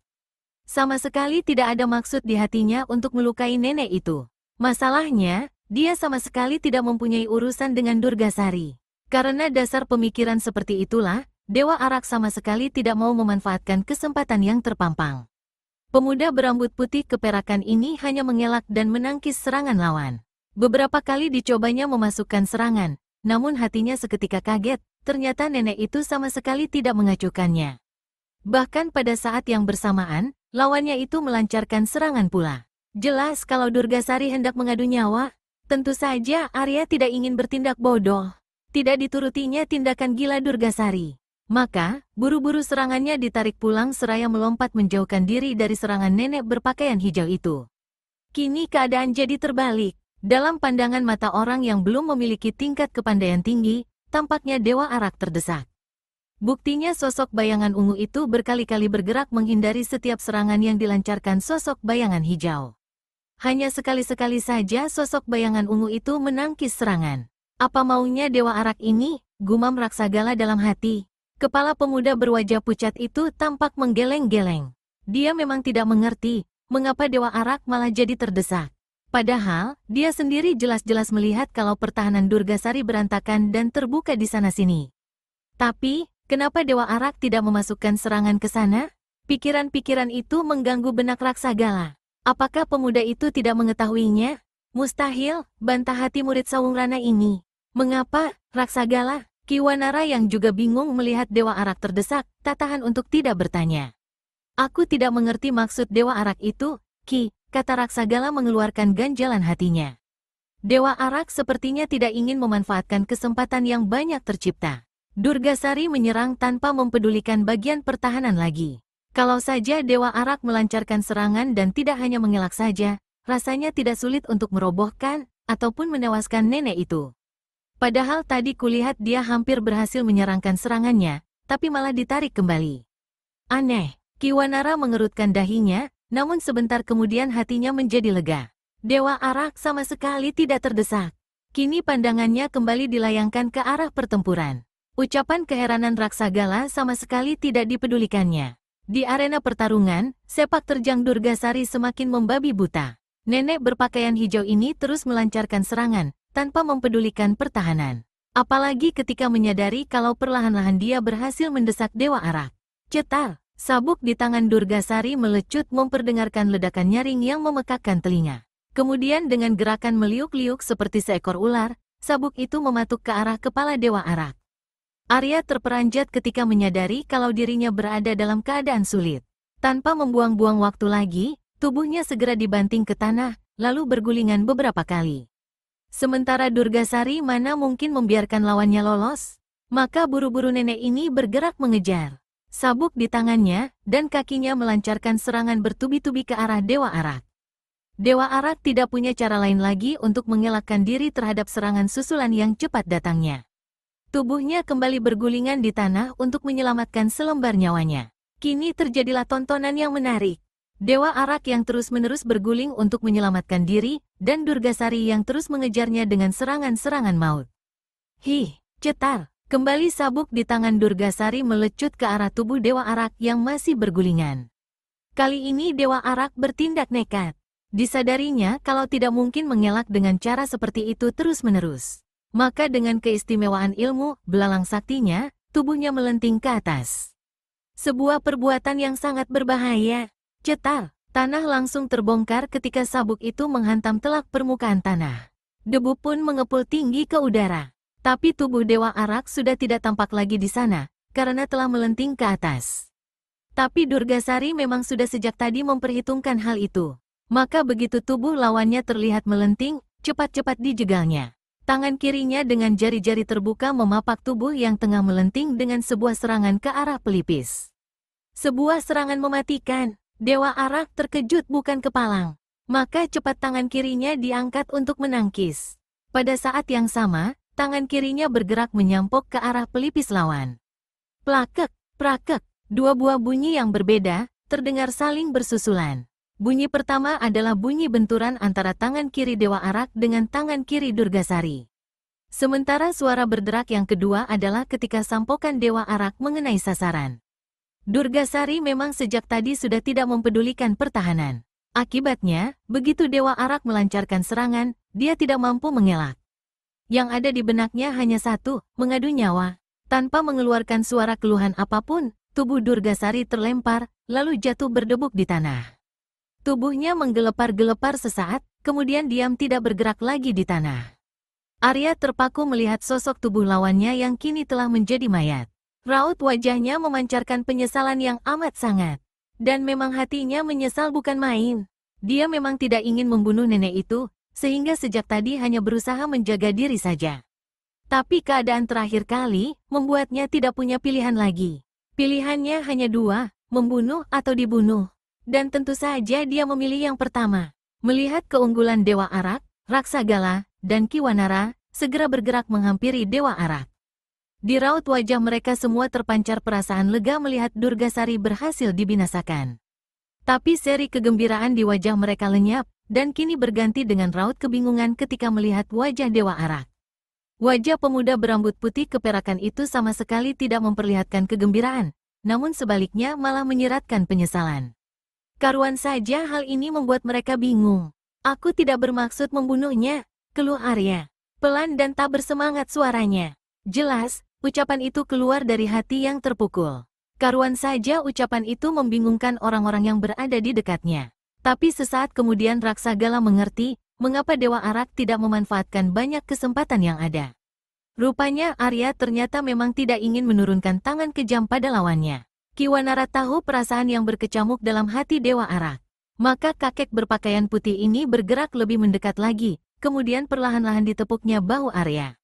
Sama sekali tidak ada maksud di hatinya untuk melukai nenek itu. Masalahnya, dia sama sekali tidak mempunyai urusan dengan Durgasari. Karena dasar pemikiran seperti itulah, Dewa Arak sama sekali tidak mau memanfaatkan kesempatan yang terpampang. Pemuda berambut putih keperakan ini hanya mengelak dan menangkis serangan lawan. Beberapa kali dicobanya memasukkan serangan, namun hatinya seketika kaget, ternyata nenek itu sama sekali tidak mengacuhkannya. Bahkan pada saat yang bersamaan, lawannya itu melancarkan serangan pula. Jelas kalau Durgasari hendak mengadu nyawa, tentu saja Arya tidak ingin bertindak bodoh. Tidak diturutinya tindakan gila Durgasari. Maka, buru-buru serangannya ditarik pulang seraya melompat menjauhkan diri dari serangan nenek berpakaian hijau itu. Kini keadaan jadi terbalik. Dalam pandangan mata orang yang belum memiliki tingkat kepandaian tinggi, tampaknya Dewa Arak terdesak. Buktinya sosok bayangan ungu itu berkali-kali bergerak menghindari setiap serangan yang dilancarkan sosok bayangan hijau. Hanya sekali-sekali saja sosok bayangan ungu itu menangkis serangan. Apa maunya Dewa Arak ini? Gumam Raksagala dalam hati. Kepala pemuda berwajah pucat itu tampak menggeleng-geleng. Dia memang tidak mengerti, mengapa Dewa Arak malah jadi terdesak. Padahal, dia sendiri jelas-jelas melihat kalau pertahanan Durgasari berantakan dan terbuka di sana-sini. Tapi, kenapa Dewa Arak tidak memasukkan serangan ke sana? Pikiran-pikiran itu mengganggu benak Raksagala. Apakah pemuda itu tidak mengetahuinya? Mustahil, bantah hati murid Sawungrana ini. Mengapa, Raksagala? Kiwanara yang juga bingung melihat Dewa Arak terdesak, tak tahan untuk tidak bertanya. Aku tidak mengerti maksud Dewa Arak itu, Ki, kata Raksagala mengeluarkan ganjalan hatinya. Dewa Arak sepertinya tidak ingin memanfaatkan kesempatan yang banyak tercipta. Durgasari menyerang tanpa mempedulikan bagian pertahanan lagi. Kalau saja Dewa Arak melancarkan serangan dan tidak hanya mengelak saja, rasanya tidak sulit untuk merobohkan ataupun menewaskan nenek itu. Padahal tadi kulihat dia hampir berhasil menyerangkan serangannya, tapi malah ditarik kembali. Aneh, Kiwanara mengerutkan dahinya, namun sebentar kemudian hatinya menjadi lega. Dewa Arak sama sekali tidak terdesak. Kini pandangannya kembali dilayangkan ke arah pertempuran. Ucapan keheranan Raksagala sama sekali tidak dipedulikannya. Di arena pertarungan, sepak terjang Durgasari semakin membabi buta. Nenek berpakaian hijau ini terus melancarkan serangan, tanpa mempedulikan pertahanan. Apalagi ketika menyadari kalau perlahan-lahan dia berhasil mendesak Dewa Arak. Cetar, sabuk di tangan Durgasari melecut memperdengarkan ledakan nyaring yang memekakkan telinga. Kemudian dengan gerakan meliuk-liuk seperti seekor ular, sabuk itu mematuk ke arah kepala Dewa Arak. Arya terperanjat ketika menyadari kalau dirinya berada dalam keadaan sulit. Tanpa membuang-buang waktu lagi, tubuhnya segera dibanting ke tanah, lalu bergulingan beberapa kali. Sementara Durgasari mana mungkin membiarkan lawannya lolos? Maka buru-buru nenek ini bergerak mengejar. Sabuk di tangannya, dan kakinya melancarkan serangan bertubi-tubi ke arah Dewa Arak. Dewa Arak tidak punya cara lain lagi untuk mengelakkan diri terhadap serangan susulan yang cepat datangnya. Tubuhnya kembali bergulingan di tanah untuk menyelamatkan selembar nyawanya. Kini terjadilah tontonan yang menarik. Dewa Arak yang terus-menerus berguling untuk menyelamatkan diri, dan Durgasari yang terus mengejarnya dengan serangan-serangan maut. Cetar! Kembali sabuk di tangan Durgasari melecut ke arah tubuh Dewa Arak yang masih bergulingan. Kali ini Dewa Arak bertindak nekat. Disadarinya kalau tidak mungkin mengelak dengan cara seperti itu terus-menerus. Maka dengan keistimewaan ilmu, belalang saktinya, tubuhnya melenting ke atas. Sebuah perbuatan yang sangat berbahaya. Cetar, tanah langsung terbongkar ketika sabuk itu menghantam telak permukaan tanah. Debu pun mengepul tinggi ke udara. Tapi tubuh Dewa Arak sudah tidak tampak lagi di sana, karena telah melenting ke atas. Tapi Durgasari memang sudah sejak tadi memperhitungkan hal itu. Maka begitu tubuh lawannya terlihat melenting, cepat-cepat dijegalnya. Tangan kirinya dengan jari-jari terbuka memapak tubuh yang tengah melenting dengan sebuah serangan ke arah pelipis. Sebuah serangan mematikan. Dewa Arak terkejut bukan kepalang. Maka cepat tangan kirinya diangkat untuk menangkis. Pada saat yang sama, tangan kirinya bergerak menyampok ke arah pelipis lawan. Plakek, prakek, dua buah bunyi yang berbeda, terdengar saling bersusulan. Bunyi pertama adalah bunyi benturan antara tangan kiri Dewa Arak dengan tangan kiri Durgasari. Sementara suara berderak yang kedua adalah ketika sampokan Dewa Arak mengenai sasaran. Durgasari memang sejak tadi sudah tidak mempedulikan pertahanan. Akibatnya, begitu Dewa Arak melancarkan serangan, dia tidak mampu mengelak. Yang ada di benaknya hanya satu, mengadu nyawa. Tanpa mengeluarkan suara keluhan apapun, tubuh Durgasari terlempar, lalu jatuh berdebuk di tanah. Tubuhnya menggelepar-gelepar sesaat, kemudian diam tidak bergerak lagi di tanah. Arya terpaku melihat sosok tubuh lawannya yang kini telah menjadi mayat. Raut wajahnya memancarkan penyesalan yang amat sangat. Dan memang hatinya menyesal bukan main. Dia memang tidak ingin membunuh nenek itu, sehingga sejak tadi hanya berusaha menjaga diri saja. Tapi keadaan terakhir kali membuatnya tidak punya pilihan lagi. Pilihannya hanya dua, membunuh atau dibunuh. Dan tentu saja dia memilih yang pertama. Melihat keunggulan Dewa Arak, Raksagala, dan Kiwanara, segera bergerak menghampiri Dewa Arak. Di raut wajah mereka semua terpancar perasaan lega melihat Durgasari berhasil dibinasakan. Tapi seri kegembiraan di wajah mereka lenyap, dan kini berganti dengan raut kebingungan ketika melihat wajah Dewa Arak. Wajah pemuda berambut putih keperakan itu sama sekali tidak memperlihatkan kegembiraan, namun sebaliknya malah menyiratkan penyesalan. Karuan saja hal ini membuat mereka bingung. Aku tidak bermaksud membunuhnya, keluh Arya. Pelan dan tak bersemangat suaranya. Jelas, ucapan itu keluar dari hati yang terpukul. Karuan saja ucapan itu membingungkan orang-orang yang berada di dekatnya. Tapi sesaat kemudian Raksagala mengerti, mengapa Dewa Arak tidak memanfaatkan banyak kesempatan yang ada. Rupanya Arya ternyata memang tidak ingin menurunkan tangan kejam pada lawannya. Kiwanara tahu perasaan yang berkecamuk dalam hati Dewa Arak. Maka kakek berpakaian putih ini bergerak lebih mendekat lagi, kemudian perlahan-lahan ditepuknya bahu Arya.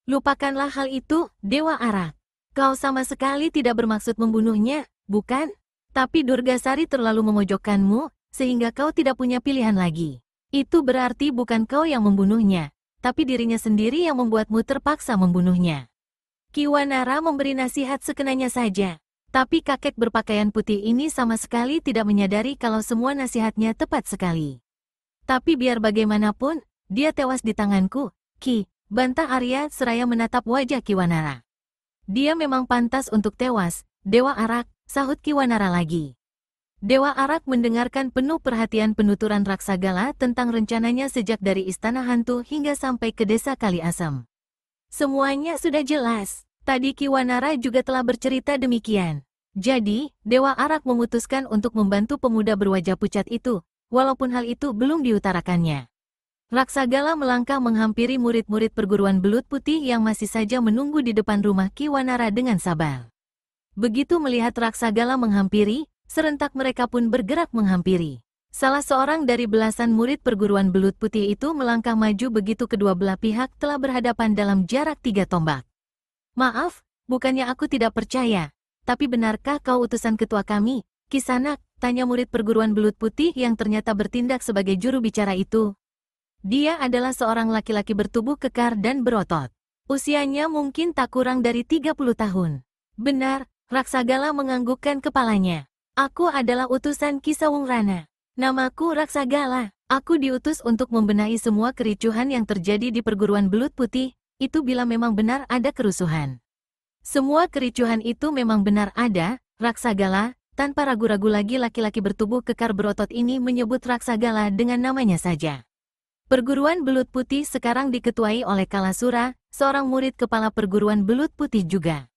Lupakanlah hal itu, Dewa Arak. Kau sama sekali tidak bermaksud membunuhnya, bukan? Tapi Durgasari terlalu memojokkanmu, sehingga kau tidak punya pilihan lagi. Itu berarti bukan kau yang membunuhnya, tapi dirinya sendiri yang membuatmu terpaksa membunuhnya. Kiwanara memberi nasihat sekenanya saja, tapi kakek berpakaian putih ini sama sekali tidak menyadari kalau semua nasihatnya tepat sekali. Tapi biar bagaimanapun, dia tewas di tanganku, Ki, bantah Arya seraya menatap wajah Kiwanara. Dia memang pantas untuk tewas, Dewa Arak, sahut Kiwanara lagi. Dewa Arak mendengarkan penuh perhatian penuturan Raksagala tentang rencananya sejak dari Istana Hantu hingga sampai ke Desa Kali Asam. Semuanya sudah jelas. Tadi Kiwanara juga telah bercerita demikian. Jadi, Dewa Arak memutuskan untuk membantu pemuda berwajah pucat itu, walaupun hal itu belum diutarakannya. Raksagala melangkah menghampiri murid-murid perguruan belut putih yang masih saja menunggu di depan rumah Kiwanara dengan sabar. Begitu melihat Raksagala menghampiri, serentak mereka pun bergerak menghampiri. Salah seorang dari belasan murid perguruan belut putih itu melangkah maju begitu kedua belah pihak telah berhadapan dalam jarak 3 tombak. Maaf, bukannya aku tidak percaya, tapi benarkah kau utusan ketua kami, Kisanak? Tanya murid perguruan belut putih yang ternyata bertindak sebagai juru bicara itu. Dia adalah seorang laki-laki bertubuh kekar dan berotot. Usianya mungkin tak kurang dari 30 tahun. Benar, Raksagala menganggukkan kepalanya. Aku adalah utusan Ki Sawungrana. Namaku Raksagala. Aku diutus untuk membenahi semua kericuhan yang terjadi di perguruan belut putih, itu bila memang benar ada kerusuhan. Semua kericuhan itu memang benar ada, Raksagala. Tanpa ragu-ragu lagi laki-laki bertubuh kekar berotot ini menyebut Raksagala dengan namanya saja. Perguruan belut putih sekarang diketuai oleh Kalasura, seorang murid kepala perguruan belut putih juga.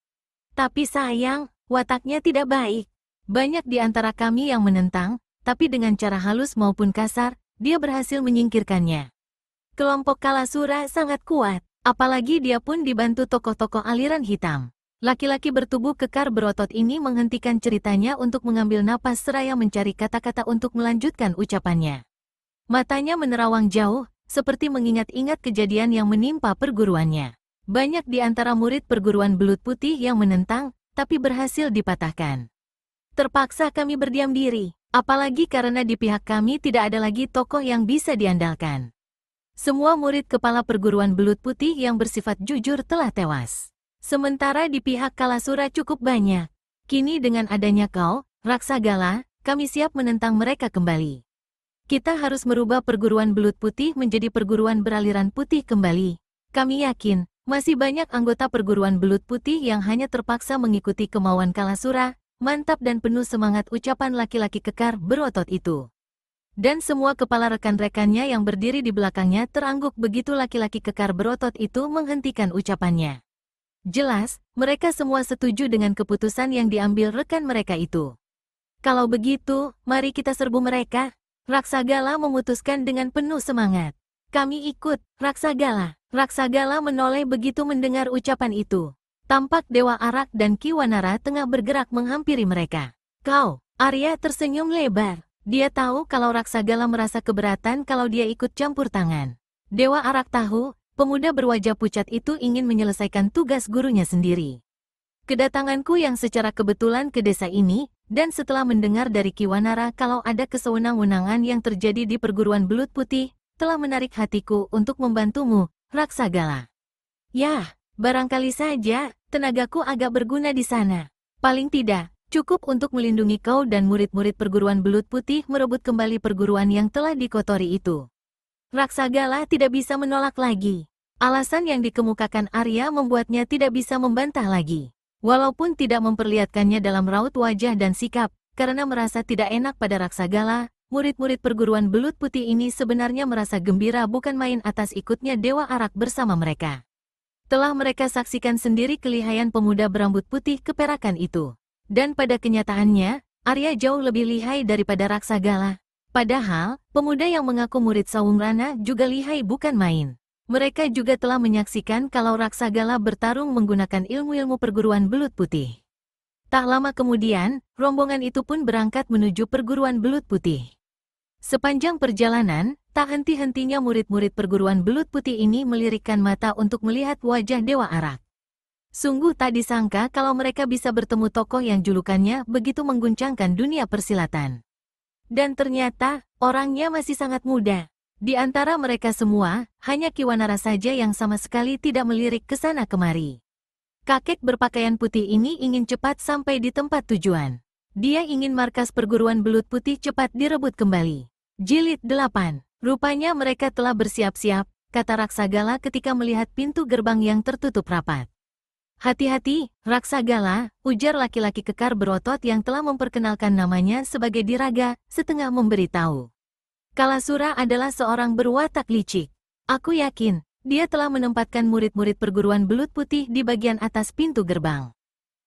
Tapi sayang, wataknya tidak baik. Banyak di antara kami yang menentang, tapi dengan cara halus maupun kasar, dia berhasil menyingkirkannya. Kelompok Kalasura sangat kuat, apalagi dia pun dibantu tokoh-tokoh aliran hitam. Laki-laki bertubuh kekar berotot ini menghentikan ceritanya untuk mengambil napas seraya mencari kata-kata untuk melanjutkan ucapannya. Matanya menerawang jauh, seperti mengingat-ingat kejadian yang menimpa perguruannya. Banyak di antara murid perguruan belut putih yang menentang, tapi berhasil dipatahkan. Terpaksa kami berdiam diri, apalagi karena di pihak kami tidak ada lagi tokoh yang bisa diandalkan. Semua murid kepala perguruan belut putih yang bersifat jujur telah tewas. Sementara di pihak Kalasura cukup banyak. Kini dengan adanya kau, Raksagala, kami siap menentang mereka kembali. Kita harus merubah perguruan belut putih menjadi perguruan beraliran putih kembali. Kami yakin, masih banyak anggota perguruan belut putih yang hanya terpaksa mengikuti kemauan Kalasura. Mantap dan penuh semangat ucapan laki-laki kekar berotot itu. Dan semua kepala rekan-rekannya yang berdiri di belakangnya terangguk begitu laki-laki kekar berotot itu menghentikan ucapannya. Jelas, mereka semua setuju dengan keputusan yang diambil rekan mereka itu. Kalau begitu, mari kita serbu mereka. Raksagala memutuskan dengan penuh semangat. Kami ikut, Raksagala. Raksagala menoleh begitu mendengar ucapan itu. Tampak Dewa Arak dan Kiwanara tengah bergerak menghampiri mereka. Kau, Arya tersenyum lebar. Dia tahu kalau Raksagala merasa keberatan kalau dia ikut campur tangan. Dewa Arak tahu, pemuda berwajah pucat itu ingin menyelesaikan tugas gurunya sendiri. Kedatanganku yang secara kebetulan ke desa ini, dan setelah mendengar dari Kiwanara kalau ada kesewenang-wenangan yang terjadi di perguruan belut putih, telah menarik hatiku untuk membantumu, Raksagala. Yah, barangkali saja, tenagaku agak berguna di sana. Paling tidak, cukup untuk melindungi kau dan murid-murid perguruan belut putih merebut kembali perguruan yang telah dikotori itu. Raksagala tidak bisa menolak lagi. Alasan yang dikemukakan Arya membuatnya tidak bisa membantah lagi. Walaupun tidak memperlihatkannya dalam raut wajah dan sikap, karena merasa tidak enak pada Raksagala, murid-murid perguruan belut putih ini sebenarnya merasa gembira bukan main atas ikutnya Dewa Arak bersama mereka. Telah mereka saksikan sendiri kelihayan pemuda berambut putih keperakan itu. Dan pada kenyataannya, Arya jauh lebih lihai daripada Raksagala. Padahal, pemuda yang mengaku murid Sawung Rana juga lihai bukan main. Mereka juga telah menyaksikan kalau Raksagala bertarung menggunakan ilmu-ilmu perguruan belut putih. Tak lama kemudian, rombongan itu pun berangkat menuju perguruan belut putih. Sepanjang perjalanan, tak henti-hentinya murid-murid perguruan belut putih ini melirikkan mata untuk melihat wajah Dewa Arak. Sungguh tak disangka kalau mereka bisa bertemu tokoh yang julukannya begitu mengguncangkan dunia persilatan. Dan ternyata, orangnya masih sangat muda. Di antara mereka semua, hanya Kiwanara saja yang sama sekali tidak melirik ke sana kemari. Kakek berpakaian putih ini ingin cepat sampai di tempat tujuan. Dia ingin markas perguruan belut putih cepat direbut kembali. Jilid 8. Rupanya mereka telah bersiap-siap, kata Raksagala ketika melihat pintu gerbang yang tertutup rapat. Hati-hati, Raksagala, ujar laki-laki kekar berotot yang telah memperkenalkan namanya sebagai Diraga, setengah memberitahu. Kalasura adalah seorang berwatak licik. Aku yakin, dia telah menempatkan murid-murid perguruan belut putih di bagian atas pintu gerbang.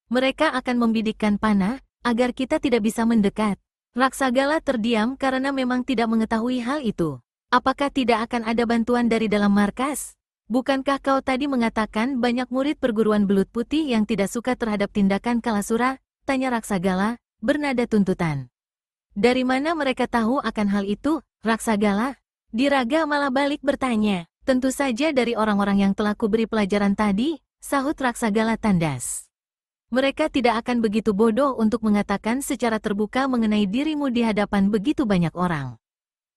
Mereka akan membidikkan panah, agar kita tidak bisa mendekat. Raksagala terdiam karena memang tidak mengetahui hal itu. Apakah tidak akan ada bantuan dari dalam markas? Bukankah kau tadi mengatakan banyak murid perguruan belut putih yang tidak suka terhadap tindakan Kalasura? Tanya Raksagala, bernada tuntutan. Dari mana mereka tahu akan hal itu, Raksagala? Diraga malah balik bertanya. Tentu saja dari orang-orang yang telah kuberi pelajaran tadi, sahut Raksagala tandas. Mereka tidak akan begitu bodoh untuk mengatakan secara terbuka mengenai dirimu di hadapan begitu banyak orang.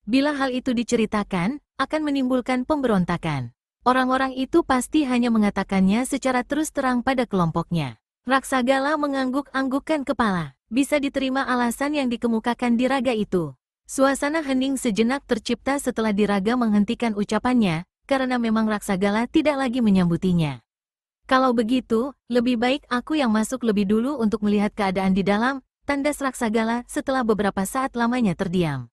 Bila hal itu diceritakan, akan menimbulkan pemberontakan. Orang-orang itu pasti hanya mengatakannya secara terus terang pada kelompoknya. Raksagala mengangguk-anggukkan kepala. Bisa diterima alasan yang dikemukakan Diraga itu. Suasana hening sejenak tercipta setelah Diraga menghentikan ucapannya, karena memang Raksagala tidak lagi menyambutinya. Kalau begitu, lebih baik aku yang masuk lebih dulu untuk melihat keadaan di dalam, tandas Raksagala setelah beberapa saat lamanya terdiam.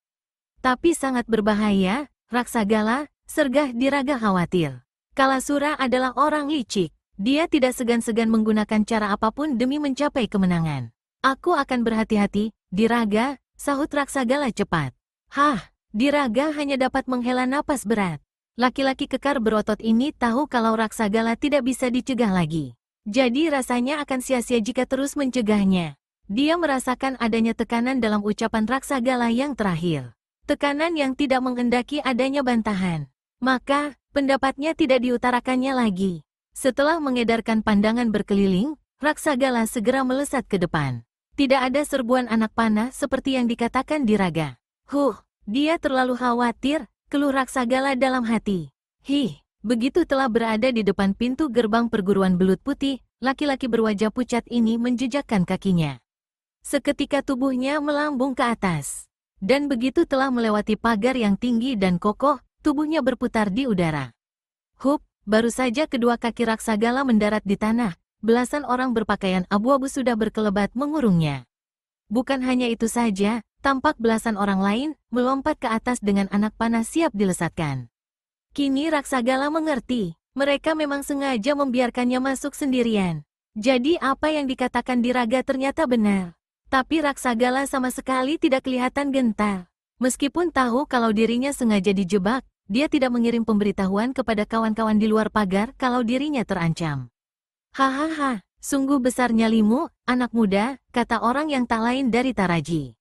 Tapi sangat berbahaya, Raksagala, sergah Diraga khawatir. Kalasura adalah orang licik. Dia tidak segan-segan menggunakan cara apapun demi mencapai kemenangan. Aku akan berhati-hati, Diraga, sahut Raksagala cepat. Hah, Diraga hanya dapat menghela napas berat. Laki-laki kekar berotot ini tahu kalau Raksagala tidak bisa dicegah lagi. Jadi rasanya akan sia-sia jika terus mencegahnya. Dia merasakan adanya tekanan dalam ucapan Raksagala yang terakhir. Tekanan yang tidak menghendaki adanya bantahan. Maka, pendapatnya tidak diutarakannya lagi. Setelah mengedarkan pandangan berkeliling, Raksagala segera melesat ke depan. Tidak ada serbuan anak panah seperti yang dikatakan Diraga. Dia terlalu khawatir, keluh Raksagala dalam hati. Begitu telah berada di depan pintu gerbang perguruan belut putih, laki-laki berwajah pucat ini menjejakkan kakinya. Seketika tubuhnya melambung ke atas. Dan begitu telah melewati pagar yang tinggi dan kokoh, tubuhnya berputar di udara. Baru saja kedua kaki Raksagala mendarat di tanah, belasan orang berpakaian abu-abu sudah berkelebat mengurungnya. Bukan hanya itu saja, tampak belasan orang lain melompat ke atas dengan anak panah siap dilesatkan. Kini Raksagala mengerti, Mereka memang sengaja membiarkannya masuk sendirian. Jadi apa yang dikatakan Diraga ternyata benar. Tapi Raksagala sama sekali tidak kelihatan gentar. Meskipun tahu kalau dirinya sengaja dijebak, dia tidak mengirim pemberitahuan kepada kawan-kawan di luar pagar kalau dirinya terancam. Hahaha, sungguh besar nyalimu, anak muda, kata orang yang tak lain dari Taraji.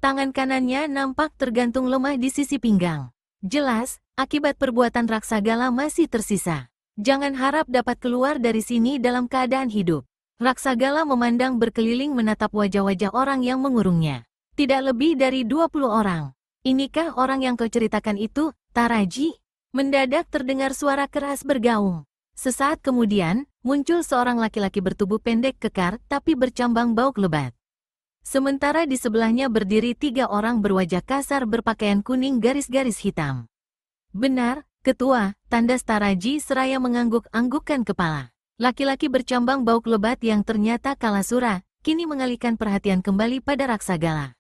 Tangan kanannya nampak tergantung lemah di sisi pinggang. Jelas, akibat perbuatan Raksagala masih tersisa. Jangan harap dapat keluar dari sini dalam keadaan hidup. Raksagala memandang berkeliling menatap wajah-wajah orang yang mengurungnya. Tidak lebih dari 20 orang. Inikah orang yang kau ceritakan itu, Taraji? Mendadak terdengar suara keras bergaung. Sesaat kemudian, muncul seorang laki-laki bertubuh pendek kekar tapi bercambang bauk lebat. Sementara di sebelahnya berdiri 3 orang berwajah kasar berpakaian kuning garis-garis hitam. Benar, Ketua, tandas Taraji seraya mengangguk-anggukkan kepala. Laki-laki bercambang bauk lebat yang ternyata Kalasura, kini mengalihkan perhatian kembali pada Raksagala.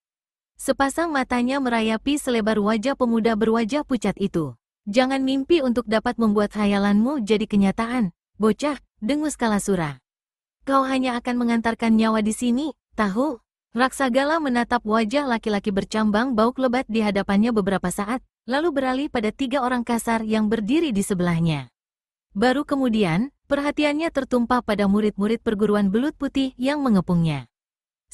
Sepasang matanya merayapi selebar wajah pemuda berwajah pucat itu. Jangan mimpi untuk dapat membuat hayalanmu jadi kenyataan, bocah, dengus Kalasura. Kau hanya akan mengantarkan nyawa di sini, tahu? Raksagala menatap wajah laki-laki bercambang bauk lebat di hadapannya beberapa saat, lalu beralih pada 3 orang kasar yang berdiri di sebelahnya. Baru kemudian, perhatiannya tertumpah pada murid-murid perguruan belut putih yang mengepungnya.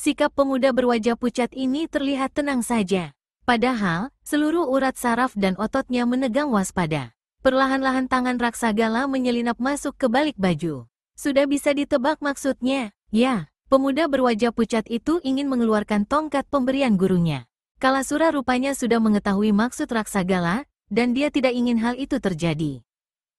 Sikap pemuda berwajah pucat ini terlihat tenang saja. Padahal, seluruh urat saraf dan ototnya menegang waspada. Perlahan-lahan tangan Raksagala menyelinap masuk ke balik baju. Sudah bisa ditebak maksudnya, ya. Pemuda berwajah pucat itu ingin mengeluarkan tongkat pemberian gurunya. Kalasura rupanya sudah mengetahui maksud Raksagala, dan dia tidak ingin hal itu terjadi.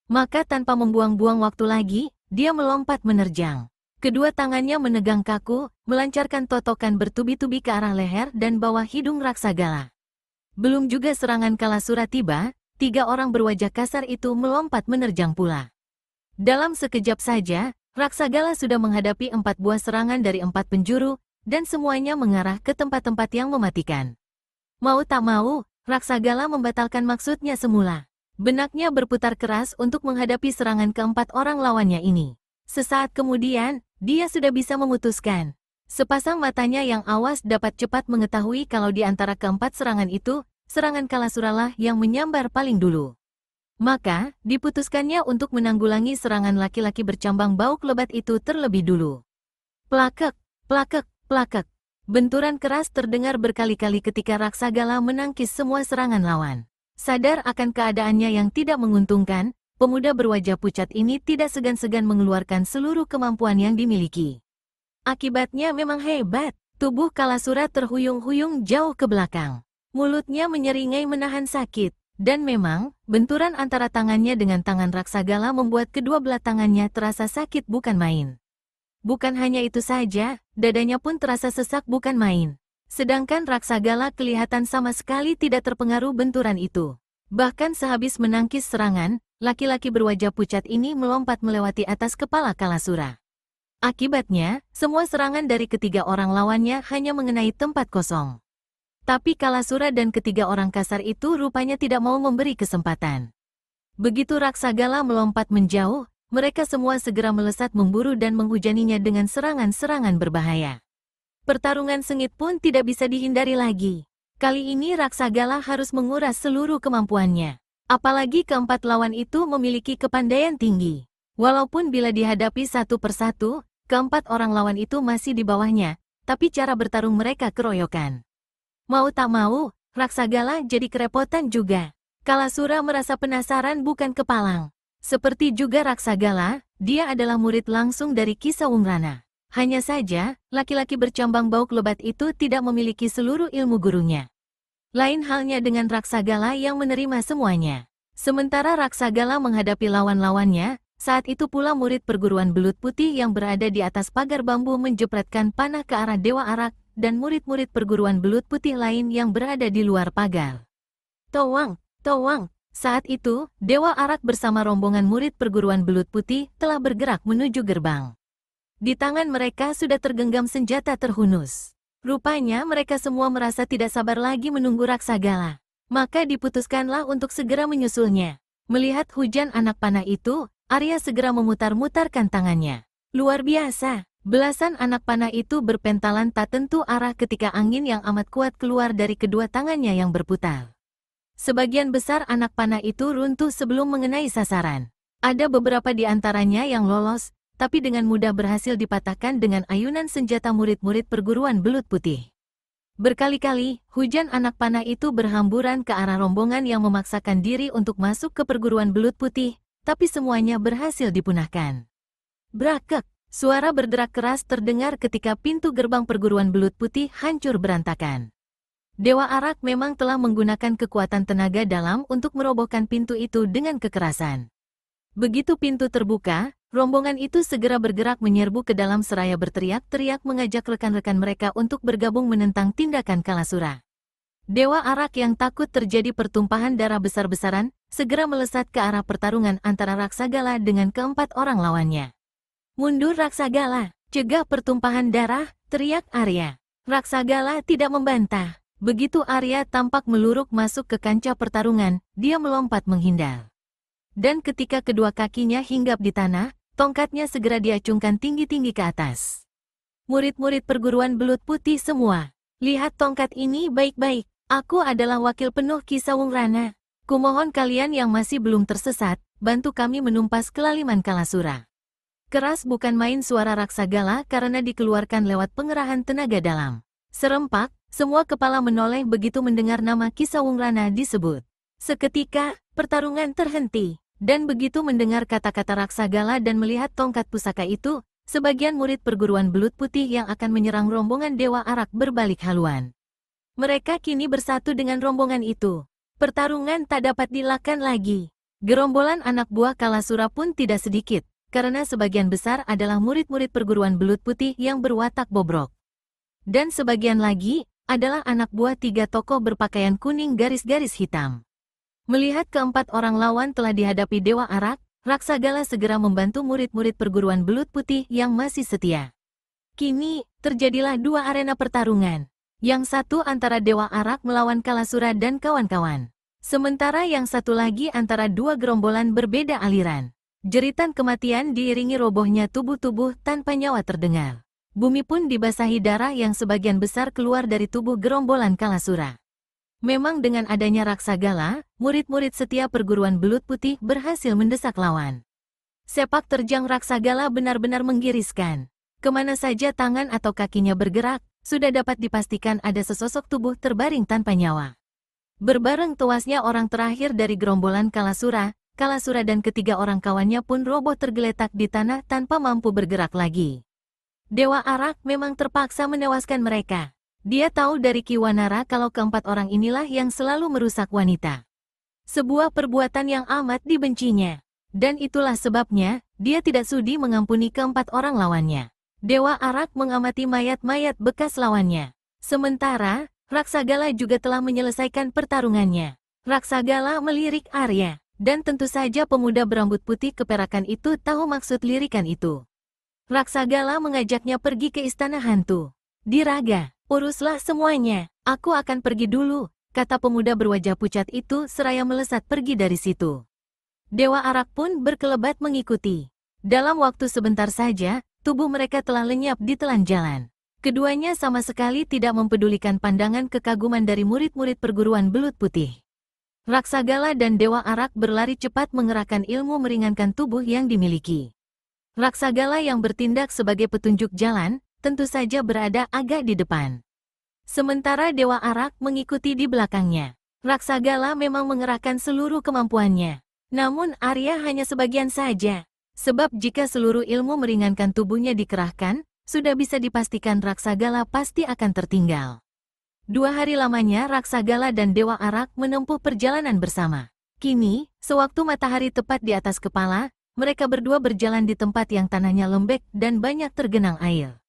Maka tanpa membuang-buang waktu lagi, dia melompat menerjang. Kedua tangannya menegang kaku, melancarkan totokan bertubi-tubi ke arah leher dan bawah hidung Raksagala. Belum juga serangan Kalasura tiba, 3 orang berwajah kasar itu melompat menerjang pula. Dalam sekejap saja, Raksagala sudah menghadapi 4 buah serangan dari 4 penjuru, dan semuanya mengarah ke tempat-tempat yang mematikan. Mau tak mau, Raksagala membatalkan maksudnya semula. Benaknya berputar keras untuk menghadapi serangan ke-4 orang lawannya ini. Sesaat kemudian, dia sudah bisa memutuskan. Sepasang matanya yang awas dapat cepat mengetahui kalau di antara ke-4 serangan itu, serangan Kalasuralah yang menyambar paling dulu. Maka, diputuskannya untuk menanggulangi serangan laki-laki bercambang bauk lebat itu terlebih dulu. Plakek, plakek, plakek. Benturan keras terdengar berkali-kali ketika Raksagala menangkis semua serangan lawan. Sadar akan keadaannya yang tidak menguntungkan, pemuda berwajah pucat ini tidak segan-segan mengeluarkan seluruh kemampuan yang dimiliki. Akibatnya memang hebat. Tubuh Kalasura terhuyung-huyung jauh ke belakang. Mulutnya menyeringai menahan sakit. Dan memang, benturan antara tangannya dengan tangan Raksagala membuat kedua belah tangannya terasa sakit bukan main. Bukan hanya itu saja, dadanya pun terasa sesak bukan main. Sedangkan Raksagala kelihatan sama sekali tidak terpengaruh benturan itu. Bahkan sehabis menangkis serangan, laki-laki berwajah pucat ini melompat melewati atas kepala Kalasura. Akibatnya, semua serangan dari ketiga orang lawannya hanya mengenai tempat kosong. Tapi Kalasura dan ketiga orang kasar itu rupanya tidak mau memberi kesempatan. Begitu Raksagala melompat menjauh, mereka semua segera melesat memburu dan menghujaninya dengan serangan-serangan berbahaya. Pertarungan sengit pun tidak bisa dihindari lagi. Kali ini Raksagala harus menguras seluruh kemampuannya. Apalagi ke-4 lawan itu memiliki kepandaian tinggi. Walaupun bila dihadapi satu persatu, ke-4 orang lawan itu masih di bawahnya, tapi cara bertarung mereka keroyokan. Mau tak mau, Raksagala jadi kerepotan juga. Kalasura merasa penasaran bukan kepalang. Seperti juga Raksagala, dia adalah murid langsung dari Kisah Umrana. Hanya saja, laki-laki bercambang bauk lebat itu tidak memiliki seluruh ilmu gurunya. Lain halnya dengan Raksagala yang menerima semuanya. Sementara Raksagala menghadapi lawan-lawannya, saat itu pula murid perguruan belut putih yang berada di atas pagar bambu menjepretkan panah ke arah Dewa Arak, dan murid-murid perguruan belut putih lain yang berada di luar pagar. Towang, Towang. Saat itu, Dewa Arak bersama rombongan murid perguruan belut putih telah bergerak menuju gerbang. Di tangan mereka sudah tergenggam senjata terhunus. Rupanya mereka semua merasa tidak sabar lagi menunggu Raksagala. Maka diputuskanlah untuk segera menyusulnya. Melihat hujan anak panah itu, Arya segera memutar-mutarkan tangannya. Luar biasa. Belasan anak panah itu berpentalan tak tentu arah ketika angin yang amat kuat keluar dari kedua tangannya yang berputar. Sebagian besar anak panah itu runtuh sebelum mengenai sasaran. Ada beberapa di antaranya yang lolos, tapi dengan mudah berhasil dipatahkan dengan ayunan senjata murid-murid perguruan belut putih. Berkali-kali, hujan anak panah itu berhamburan ke arah rombongan yang memaksakan diri untuk masuk ke perguruan belut putih, tapi semuanya berhasil dipunahkan. Brakek! Suara berderak keras terdengar ketika pintu gerbang perguruan belut putih hancur berantakan. Dewa Arak memang telah menggunakan kekuatan tenaga dalam untuk merobohkan pintu itu dengan kekerasan. Begitu pintu terbuka, rombongan itu segera bergerak menyerbu ke dalam seraya berteriak-teriak mengajak rekan-rekan mereka untuk bergabung menentang tindakan Kalasura. Dewa Arak yang takut terjadi pertumpahan darah besar-besaran, segera melesat ke arah pertarungan antara Raksagala dengan keempat orang lawannya. Mundur Raksagala, cegah pertumpahan darah, teriak Arya. Raksagala tidak membantah. Begitu Arya tampak meluruk masuk ke kancah pertarungan, dia melompat menghindar. Dan ketika kedua kakinya hinggap di tanah, tongkatnya segera diacungkan tinggi-tinggi ke atas. Murid-murid perguruan belut putih semua, lihat tongkat ini baik-baik. Aku adalah wakil penuh Ki Sawungrana. Kumohon kalian yang masih belum tersesat, bantu kami menumpas kelaliman Kalasura. Keras bukan main suara Raksagala karena dikeluarkan lewat pengerahan tenaga dalam. Serempak, semua kepala menoleh begitu mendengar nama Ki Sawungrana disebut. Seketika, pertarungan terhenti. Dan begitu mendengar kata-kata Raksagala dan melihat tongkat pusaka itu, sebagian murid perguruan belut putih yang akan menyerang rombongan Dewa Arak berbalik haluan. Mereka kini bersatu dengan rombongan itu. Pertarungan tak dapat dilakukan lagi. Gerombolan anak buah Kalasura pun tidak sedikit, karena sebagian besar adalah murid-murid perguruan belut putih yang berwatak bobrok. Dan sebagian lagi adalah anak buah 3 tokoh berpakaian kuning garis-garis hitam. Melihat keempat orang lawan telah dihadapi Dewa Arak, Raksagala segera membantu murid-murid perguruan belut putih yang masih setia. Kini, terjadilah 2 arena pertarungan. Yang satu antara Dewa Arak melawan Kalasura dan kawan-kawan. Sementara yang satu lagi antara 2 gerombolan berbeda aliran. Jeritan kematian diiringi robohnya tubuh-tubuh tanpa nyawa terdengar. Bumi pun dibasahi darah yang sebagian besar keluar dari tubuh gerombolan Kalasura. Memang dengan adanya Raksagala, murid-murid setia perguruan belut putih berhasil mendesak lawan. Sepak terjang Raksagala benar-benar menggiriskan. Kemana saja tangan atau kakinya bergerak, sudah dapat dipastikan ada sesosok tubuh terbaring tanpa nyawa. Berbareng tewasnya orang terakhir dari gerombolan Kalasura, Kalasura dan ketiga orang kawannya pun roboh tergeletak di tanah tanpa mampu bergerak lagi. Dewa Arak memang terpaksa menewaskan mereka. Dia tahu dari Ki Wanara kalau keempat orang inilah yang selalu merusak wanita. Sebuah perbuatan yang amat dibencinya. Dan itulah sebabnya, dia tidak sudi mengampuni keempat orang lawannya. Dewa Arak mengamati mayat-mayat bekas lawannya. Sementara, Raksagala juga telah menyelesaikan pertarungannya. Raksagala melirik Arya. Dan tentu saja pemuda berambut putih keperakan itu tahu maksud lirikan itu. Raksagala mengajaknya pergi ke istana hantu. Diraga, uruslah semuanya, aku akan pergi dulu, kata pemuda berwajah pucat itu seraya melesat pergi dari situ. Dewa Arak pun berkelebat mengikuti. Dalam waktu sebentar saja, tubuh mereka telah lenyap di telan jalan. Keduanya sama sekali tidak mempedulikan pandangan kekaguman dari murid-murid perguruan belut putih. Raksagala dan Dewa Arak berlari cepat mengerahkan ilmu meringankan tubuh yang dimiliki. Raksagala yang bertindak sebagai petunjuk jalan, tentu saja berada agak di depan. Sementara Dewa Arak mengikuti di belakangnya. Raksagala memang mengerahkan seluruh kemampuannya. Namun Arya hanya sebagian saja. Sebab jika seluruh ilmu meringankan tubuhnya dikerahkan, sudah bisa dipastikan Raksagala pasti akan tertinggal. 2 hari lamanya Raksagala dan Dewa Arak menempuh perjalanan bersama. Kini, sewaktu matahari tepat di atas kepala, mereka berdua berjalan di tempat yang tanahnya lembek dan banyak tergenang air.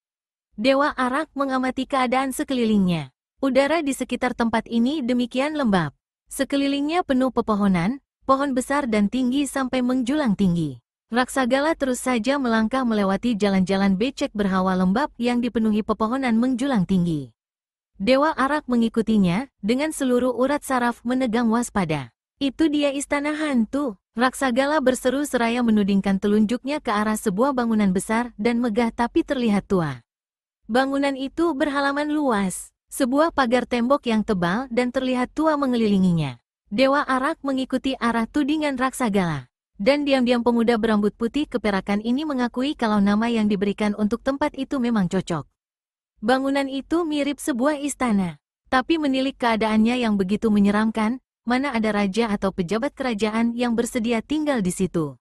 Dewa Arak mengamati keadaan sekelilingnya. Udara di sekitar tempat ini demikian lembab. Sekelilingnya penuh pepohonan, pohon besar dan tinggi sampai menjulang tinggi. Raksagala terus saja melangkah melewati jalan-jalan becek berhawa lembab yang dipenuhi pepohonan menjulang tinggi. Dewa Arak mengikutinya, dengan seluruh urat saraf menegang waspada. Itu dia istana hantu. Raksagala berseru seraya menudingkan telunjuknya ke arah sebuah bangunan besar dan megah tapi terlihat tua. Bangunan itu berhalaman luas, sebuah pagar tembok yang tebal dan terlihat tua mengelilinginya. Dewa Arak mengikuti arah tudingan Raksagala. Dan diam-diam pemuda berambut putih keperakan ini mengakui kalau nama yang diberikan untuk tempat itu memang cocok. Bangunan itu mirip sebuah istana. Tapi menilik keadaannya yang begitu menyeramkan, mana ada raja atau pejabat kerajaan yang bersedia tinggal di situ.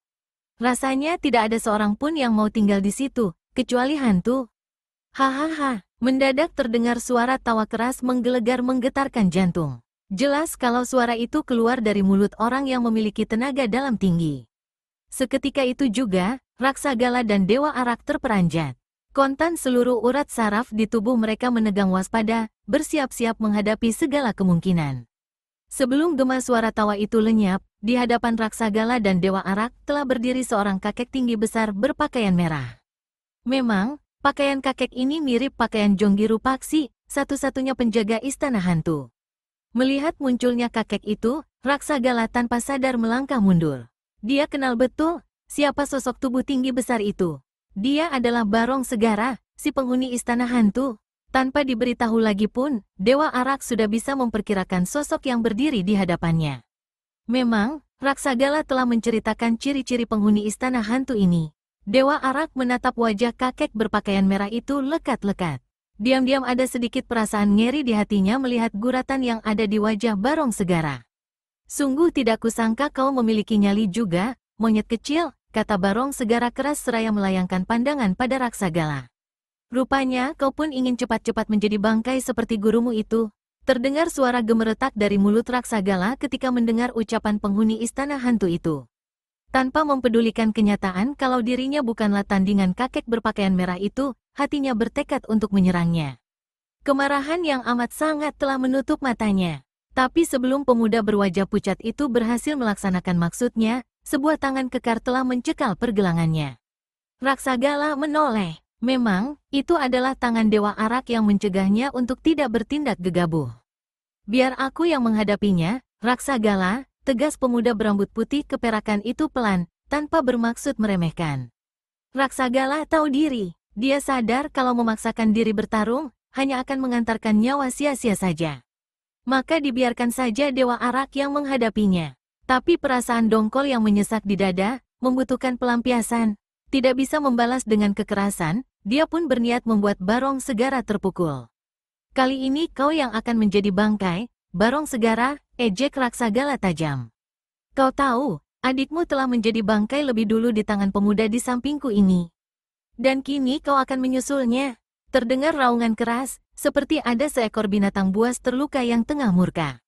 Rasanya tidak ada seorang pun yang mau tinggal di situ, kecuali hantu. Hahaha, mendadak terdengar suara tawa keras menggelegar menggetarkan jantung. Jelas kalau suara itu keluar dari mulut orang yang memiliki tenaga dalam tinggi. Seketika itu juga, Raksagala dan Dewa Arak terperanjat. Kontan seluruh urat saraf di tubuh mereka menegang waspada, bersiap-siap menghadapi segala kemungkinan. Sebelum gema suara tawa itu lenyap, di hadapan Raksagala dan Dewa Arak telah berdiri seorang kakek tinggi besar berpakaian merah. Memang, pakaian kakek ini mirip pakaian Jonggiru Paksi, satu-satunya penjaga istana hantu. Melihat munculnya kakek itu, Raksagala tanpa sadar melangkah mundur. Dia kenal betul siapa sosok tubuh tinggi besar itu. Dia adalah Barong Segara, si penghuni istana hantu. Tanpa diberitahu lagi pun, Dewa Arak sudah bisa memperkirakan sosok yang berdiri di hadapannya. Memang, Raksagala telah menceritakan ciri-ciri penghuni istana hantu ini. Dewa Arak menatap wajah kakek berpakaian merah itu lekat-lekat. Diam-diam ada sedikit perasaan ngeri di hatinya melihat guratan yang ada di wajah Barong Segara. Sungguh tidak kusangka kau memiliki nyali juga, monyet kecil, kata Barong Segara keras seraya melayangkan pandangan pada Raksagala. Rupanya kau pun ingin cepat-cepat menjadi bangkai seperti gurumu itu. Terdengar suara gemeretak dari mulut Raksagala ketika mendengar ucapan penghuni istana hantu itu. Tanpa mempedulikan kenyataan kalau dirinya bukanlah tandingan kakek berpakaian merah itu, hatinya bertekad untuk menyerangnya. Kemarahan yang amat sangat telah menutup matanya. Tapi sebelum pemuda berwajah pucat itu berhasil melaksanakan maksudnya, sebuah tangan kekar telah mencekal pergelangannya. Raksagala menoleh. Memang, itu adalah tangan Dewa Arak yang mencegahnya untuk tidak bertindak gegabah. Biar aku yang menghadapinya, Raksagala, tegas pemuda berambut putih keperakan itu pelan, tanpa bermaksud meremehkan. Raksagala tahu diri, dia sadar kalau memaksakan diri bertarung, hanya akan mengantarkan nyawa sia-sia saja. Maka dibiarkan saja Dewa Arak yang menghadapinya. Tapi perasaan dongkol yang menyesak di dada, membutuhkan pelampiasan. Tidak bisa membalas dengan kekerasan, dia pun berniat membuat Barong Segara terpukul. Kali ini kau yang akan menjadi bangkai, Barong Segara, ejek Raksagala tajam. Kau tahu, adikmu telah menjadi bangkai lebih dulu di tangan pemuda di sampingku ini. Dan kini kau akan menyusulnya. Terdengar raungan keras, seperti ada seekor binatang buas terluka yang tengah murka.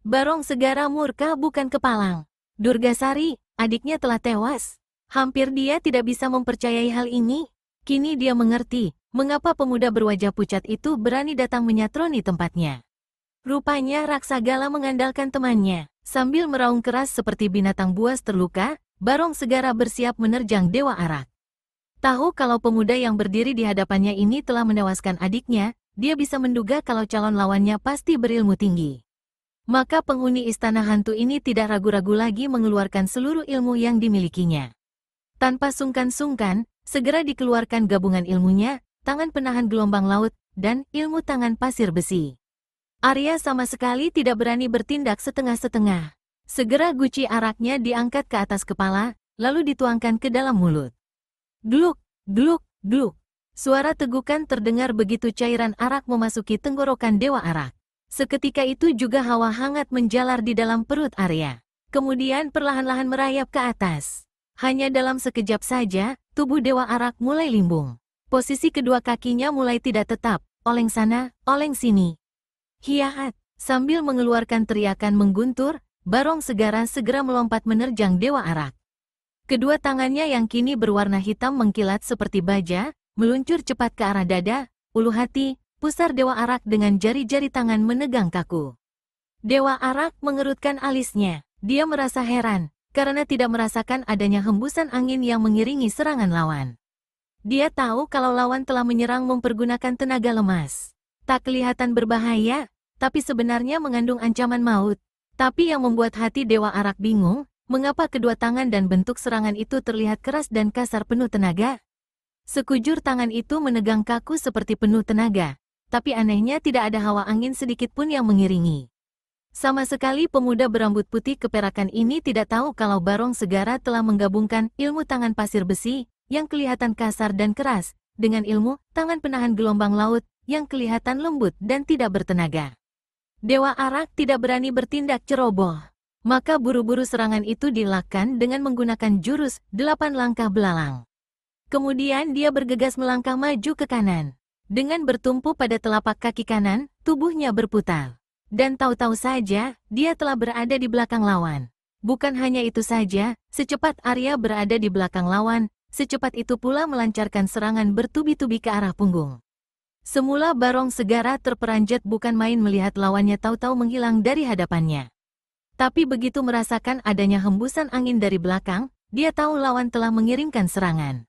Barong Segara murka bukan kepalang. Durgasari, adiknya telah tewas. Hampir dia tidak bisa mempercayai hal ini. Kini dia mengerti, mengapa pemuda berwajah pucat itu berani datang menyatroni tempatnya. Rupanya Raksagala mengandalkan temannya. Sambil meraung keras seperti binatang buas terluka, Barong Segara bersiap menerjang Dewa Arak. Tahu kalau pemuda yang berdiri di hadapannya ini telah menewaskan adiknya, dia bisa menduga kalau calon lawannya pasti berilmu tinggi. Maka penghuni istana hantu ini tidak ragu-ragu lagi mengeluarkan seluruh ilmu yang dimilikinya. Tanpa sungkan-sungkan, segera dikeluarkan gabungan ilmunya, tangan penahan gelombang laut, dan ilmu tangan pasir besi. Arya sama sekali tidak berani bertindak setengah-setengah. Segera guci araknya diangkat ke atas kepala, lalu dituangkan ke dalam mulut. Gluk, gluk, gluk. Suara tegukan terdengar begitu cairan arak memasuki tenggorokan Dewa Arak. Seketika itu juga hawa hangat menjalar di dalam perut Arya. Kemudian perlahan-lahan merayap ke atas. Hanya dalam sekejap saja, tubuh Dewa Arak mulai limbung. Posisi kedua kakinya mulai tidak tetap, oleng sana, oleng sini. Hiaat, sambil mengeluarkan teriakan mengguntur, Barong Segara segera melompat menerjang Dewa Arak. Kedua tangannya yang kini berwarna hitam mengkilat seperti baja, meluncur cepat ke arah dada, ulu hati, pusar Dewa Arak dengan jari-jari tangan menegang kaku. Dewa Arak mengerutkan alisnya. Dia merasa heran, karena tidak merasakan adanya hembusan angin yang mengiringi serangan lawan. Dia tahu kalau lawan telah menyerang mempergunakan tenaga lemas. Tak kelihatan berbahaya, tapi sebenarnya mengandung ancaman maut. Tapi yang membuat hati Dewa Arak bingung, Mengapa kedua tangan dan bentuk serangan itu terlihat keras dan kasar penuh tenaga? Sekujur tangan itu menegang kaku seperti penuh tenaga, tapi anehnya tidak ada hawa angin sedikit pun yang mengiringi. Sama sekali pemuda berambut putih keperakan ini tidak tahu kalau Barong Segara telah menggabungkan ilmu tangan pasir besi, yang kelihatan kasar dan keras, dengan ilmu tangan penahan gelombang laut, yang kelihatan lembut dan tidak bertenaga. Dewa Arak tidak berani bertindak ceroboh. Maka buru-buru serangan itu dilakukan dengan menggunakan jurus 8 langkah belalang. Kemudian dia bergegas melangkah maju ke kanan. Dengan bertumpu pada telapak kaki kanan, tubuhnya berputar. Dan tahu-tahu saja, dia telah berada di belakang lawan. Bukan hanya itu saja, secepat Arya berada di belakang lawan, secepat itu pula melancarkan serangan bertubi-tubi ke arah punggung. Semula Barong Segara terperanjat bukan main melihat lawannya tahu-tahu menghilang dari hadapannya. Tapi begitu merasakan adanya hembusan angin dari belakang, dia tahu lawan telah mengirimkan serangan.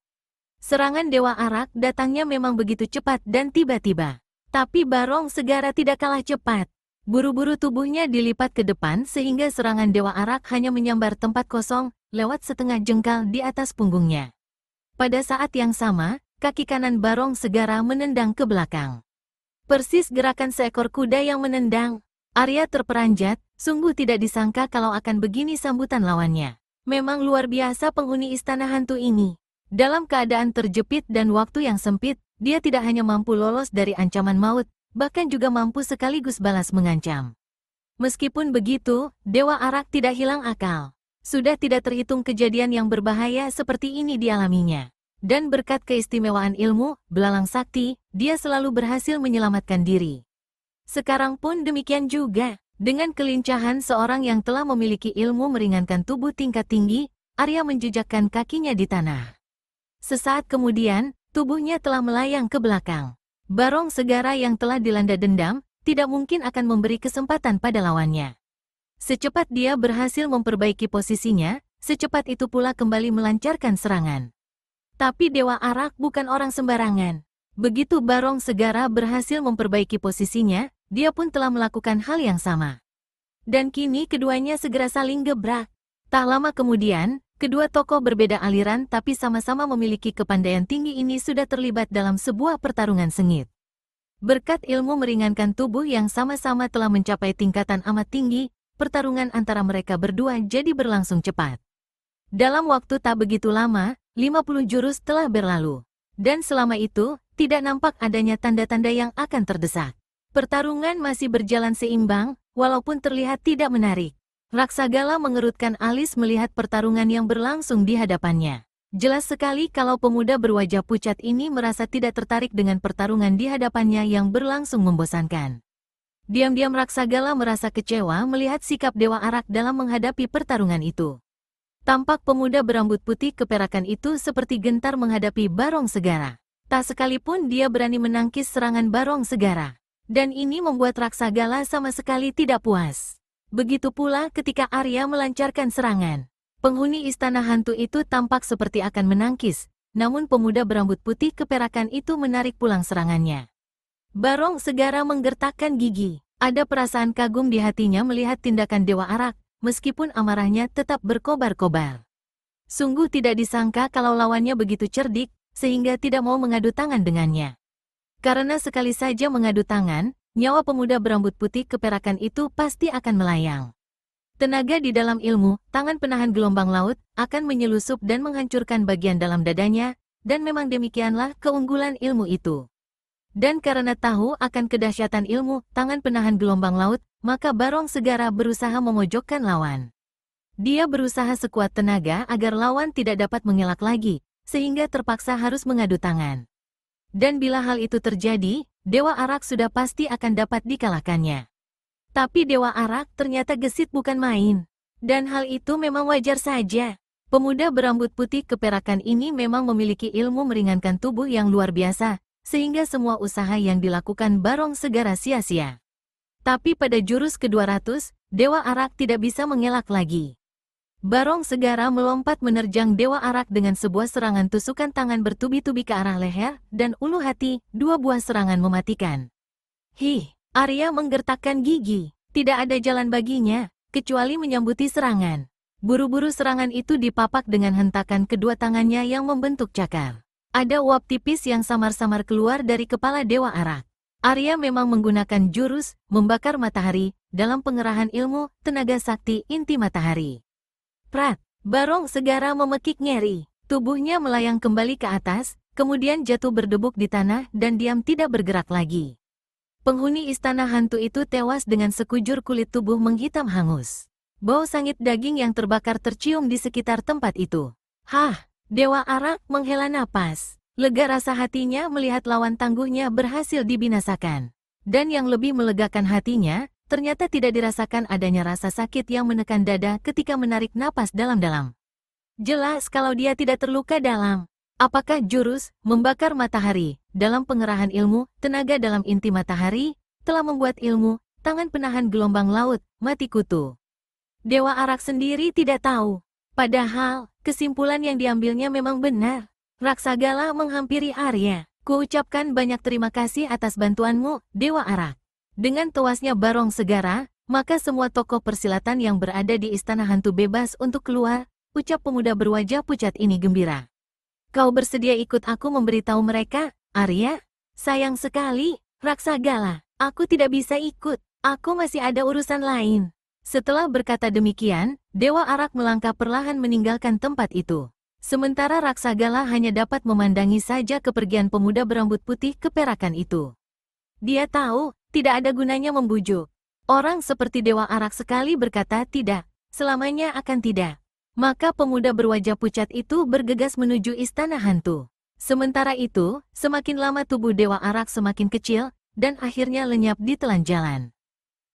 Serangan Dewa Arak datangnya memang begitu cepat dan tiba-tiba. Tapi Barong Segara tidak kalah cepat. Buru-buru tubuhnya dilipat ke depan sehingga serangan Dewa Arak hanya menyambar tempat kosong, lewat setengah jengkal di atas punggungnya. Pada saat yang sama, kaki kanan Barong Segara menendang ke belakang. Persis gerakan seekor kuda yang menendang. Arya terperanjat, sungguh tidak disangka kalau akan begini sambutan lawannya. Memang luar biasa penghuni istana hantu ini. Dalam keadaan terjepit dan waktu yang sempit, dia tidak hanya mampu lolos dari ancaman maut, bahkan juga mampu sekaligus balas mengancam. Meskipun begitu, Dewa Arak tidak hilang akal. Sudah tidak terhitung kejadian yang berbahaya seperti ini dialaminya. Dan berkat keistimewaan ilmu, belalang sakti, dia selalu berhasil menyelamatkan diri. Sekarang pun demikian juga. Dengan kelincahan seorang yang telah memiliki ilmu meringankan tubuh tingkat tinggi, Arya menjejakkan kakinya di tanah. Sesaat kemudian, tubuhnya telah melayang ke belakang. Barong Segara yang telah dilanda dendam, tidak mungkin akan memberi kesempatan pada lawannya. Secepat dia berhasil memperbaiki posisinya, secepat itu pula kembali melancarkan serangan. Tapi Dewa Arak bukan orang sembarangan. Begitu Barong Segara berhasil memperbaiki posisinya, dia pun telah melakukan hal yang sama. Dan kini keduanya segera saling gebrak. Tak lama kemudian, kedua tokoh berbeda aliran tapi sama-sama memiliki kepandaian tinggi ini sudah terlibat dalam sebuah pertarungan sengit. Berkat ilmu meringankan tubuh yang sama-sama telah mencapai tingkatan amat tinggi, pertarungan antara mereka berdua jadi berlangsung cepat. Dalam waktu tak begitu lama, 50 jurus telah berlalu. Dan selama itu, tidak nampak adanya tanda-tanda yang akan terdesak. Pertarungan masih berjalan seimbang, walaupun terlihat tidak menarik. Raksagala mengerutkan alis melihat pertarungan yang berlangsung di hadapannya. Jelas sekali kalau pemuda berwajah pucat ini merasa tidak tertarik dengan pertarungan di hadapannya yang berlangsung membosankan. Diam-diam Raksagala merasa kecewa melihat sikap Dewa Arak dalam menghadapi pertarungan itu. Tampak pemuda berambut putih keperakan itu seperti gentar menghadapi Barong Segara. Tak sekalipun dia berani menangkis serangan Barong Segara. Dan ini membuat Raksagala sama sekali tidak puas. Begitu pula ketika Arya melancarkan serangan. Penghuni istana hantu itu tampak seperti akan menangkis, namun pemuda berambut putih keperakan itu menarik pulang serangannya. Barong Segara menggertakkan gigi. Ada perasaan kagum di hatinya melihat tindakan Dewa Arak, meskipun amarahnya tetap berkobar-kobar. Sungguh tidak disangka kalau lawannya begitu cerdik, sehingga tidak mau mengadu tangan dengannya. Karena sekali saja mengadu tangan, nyawa pemuda berambut putih keperakan itu pasti akan melayang. Tenaga di dalam ilmu, tangan penahan gelombang laut, akan menyelusup dan menghancurkan bagian dalam dadanya, dan memang demikianlah keunggulan ilmu itu. Dan karena tahu akan kedahsyatan ilmu, tangan penahan gelombang laut, maka Barong Segara berusaha memojokkan lawan. Dia berusaha sekuat tenaga agar lawan tidak dapat mengelak lagi, sehingga terpaksa harus mengadu tangan. Dan bila hal itu terjadi, Dewa Arak sudah pasti akan dapat dikalahkannya. Tapi Dewa Arak ternyata gesit bukan main. Dan hal itu memang wajar saja. Pemuda berambut putih keperakan ini memang memiliki ilmu meringankan tubuh yang luar biasa, sehingga semua usaha yang dilakukan Barong Segara sia-sia. Tapi pada jurus ke-200, Dewa Arak tidak bisa mengelak lagi. Barong Segara melompat menerjang Dewa Arak dengan sebuah serangan tusukan tangan bertubi-tubi ke arah leher dan ulu hati, dua buah serangan mematikan. Arya menggertakkan gigi. Tidak ada jalan baginya, kecuali menyambuti serangan. Buru-buru serangan itu dipapak dengan hentakan kedua tangannya yang membentuk cakar. Ada uap tipis yang samar-samar keluar dari kepala Dewa Arak. Arya memang menggunakan jurus membakar matahari dalam pengerahan ilmu tenaga sakti inti matahari. Prat, Barong Segara memekik ngeri. Tubuhnya melayang kembali ke atas, kemudian jatuh berdebuk di tanah dan diam tidak bergerak lagi. Penghuni istana hantu itu tewas dengan sekujur kulit tubuh menghitam hangus. Bau sangit daging yang terbakar tercium di sekitar tempat itu. Hah, Dewa Arak menghela napas. Lega rasa hatinya melihat lawan tangguhnya berhasil dibinasakan. Dan yang lebih melegakan hatinya, ternyata tidak dirasakan adanya rasa sakit yang menekan dada ketika menarik napas dalam-dalam. Jelas kalau dia tidak terluka dalam. Apakah jurus membakar matahari dalam pengerahan ilmu tenaga dalam inti matahari telah membuat ilmu tangan penahan gelombang laut mati kutu? Dewa Arak sendiri tidak tahu. Padahal, kesimpulan yang diambilnya memang benar. Raksagala menghampiri Arya. Kuucapkan banyak terima kasih atas bantuanmu, Dewa Arak. Dengan tewasnya Barong Segara, maka semua tokoh persilatan yang berada di istana hantu bebas untuk keluar, ucap pemuda berwajah pucat ini gembira. Kau bersedia ikut aku memberitahu mereka, Arya? Sayang sekali, Raksagala. Aku tidak bisa ikut. Aku masih ada urusan lain. Setelah berkata demikian, Dewa Arak melangkah perlahan meninggalkan tempat itu. Sementara Raksagala hanya dapat memandangi saja kepergian pemuda berambut putih keperakan itu. Dia tahu, tidak ada gunanya membujuk. Orang seperti Dewa Arak sekali berkata tidak, selamanya akan tidak. Maka pemuda berwajah pucat itu bergegas menuju istana hantu. Sementara itu, semakin lama tubuh Dewa Arak semakin kecil, dan akhirnya lenyap di telan jalan.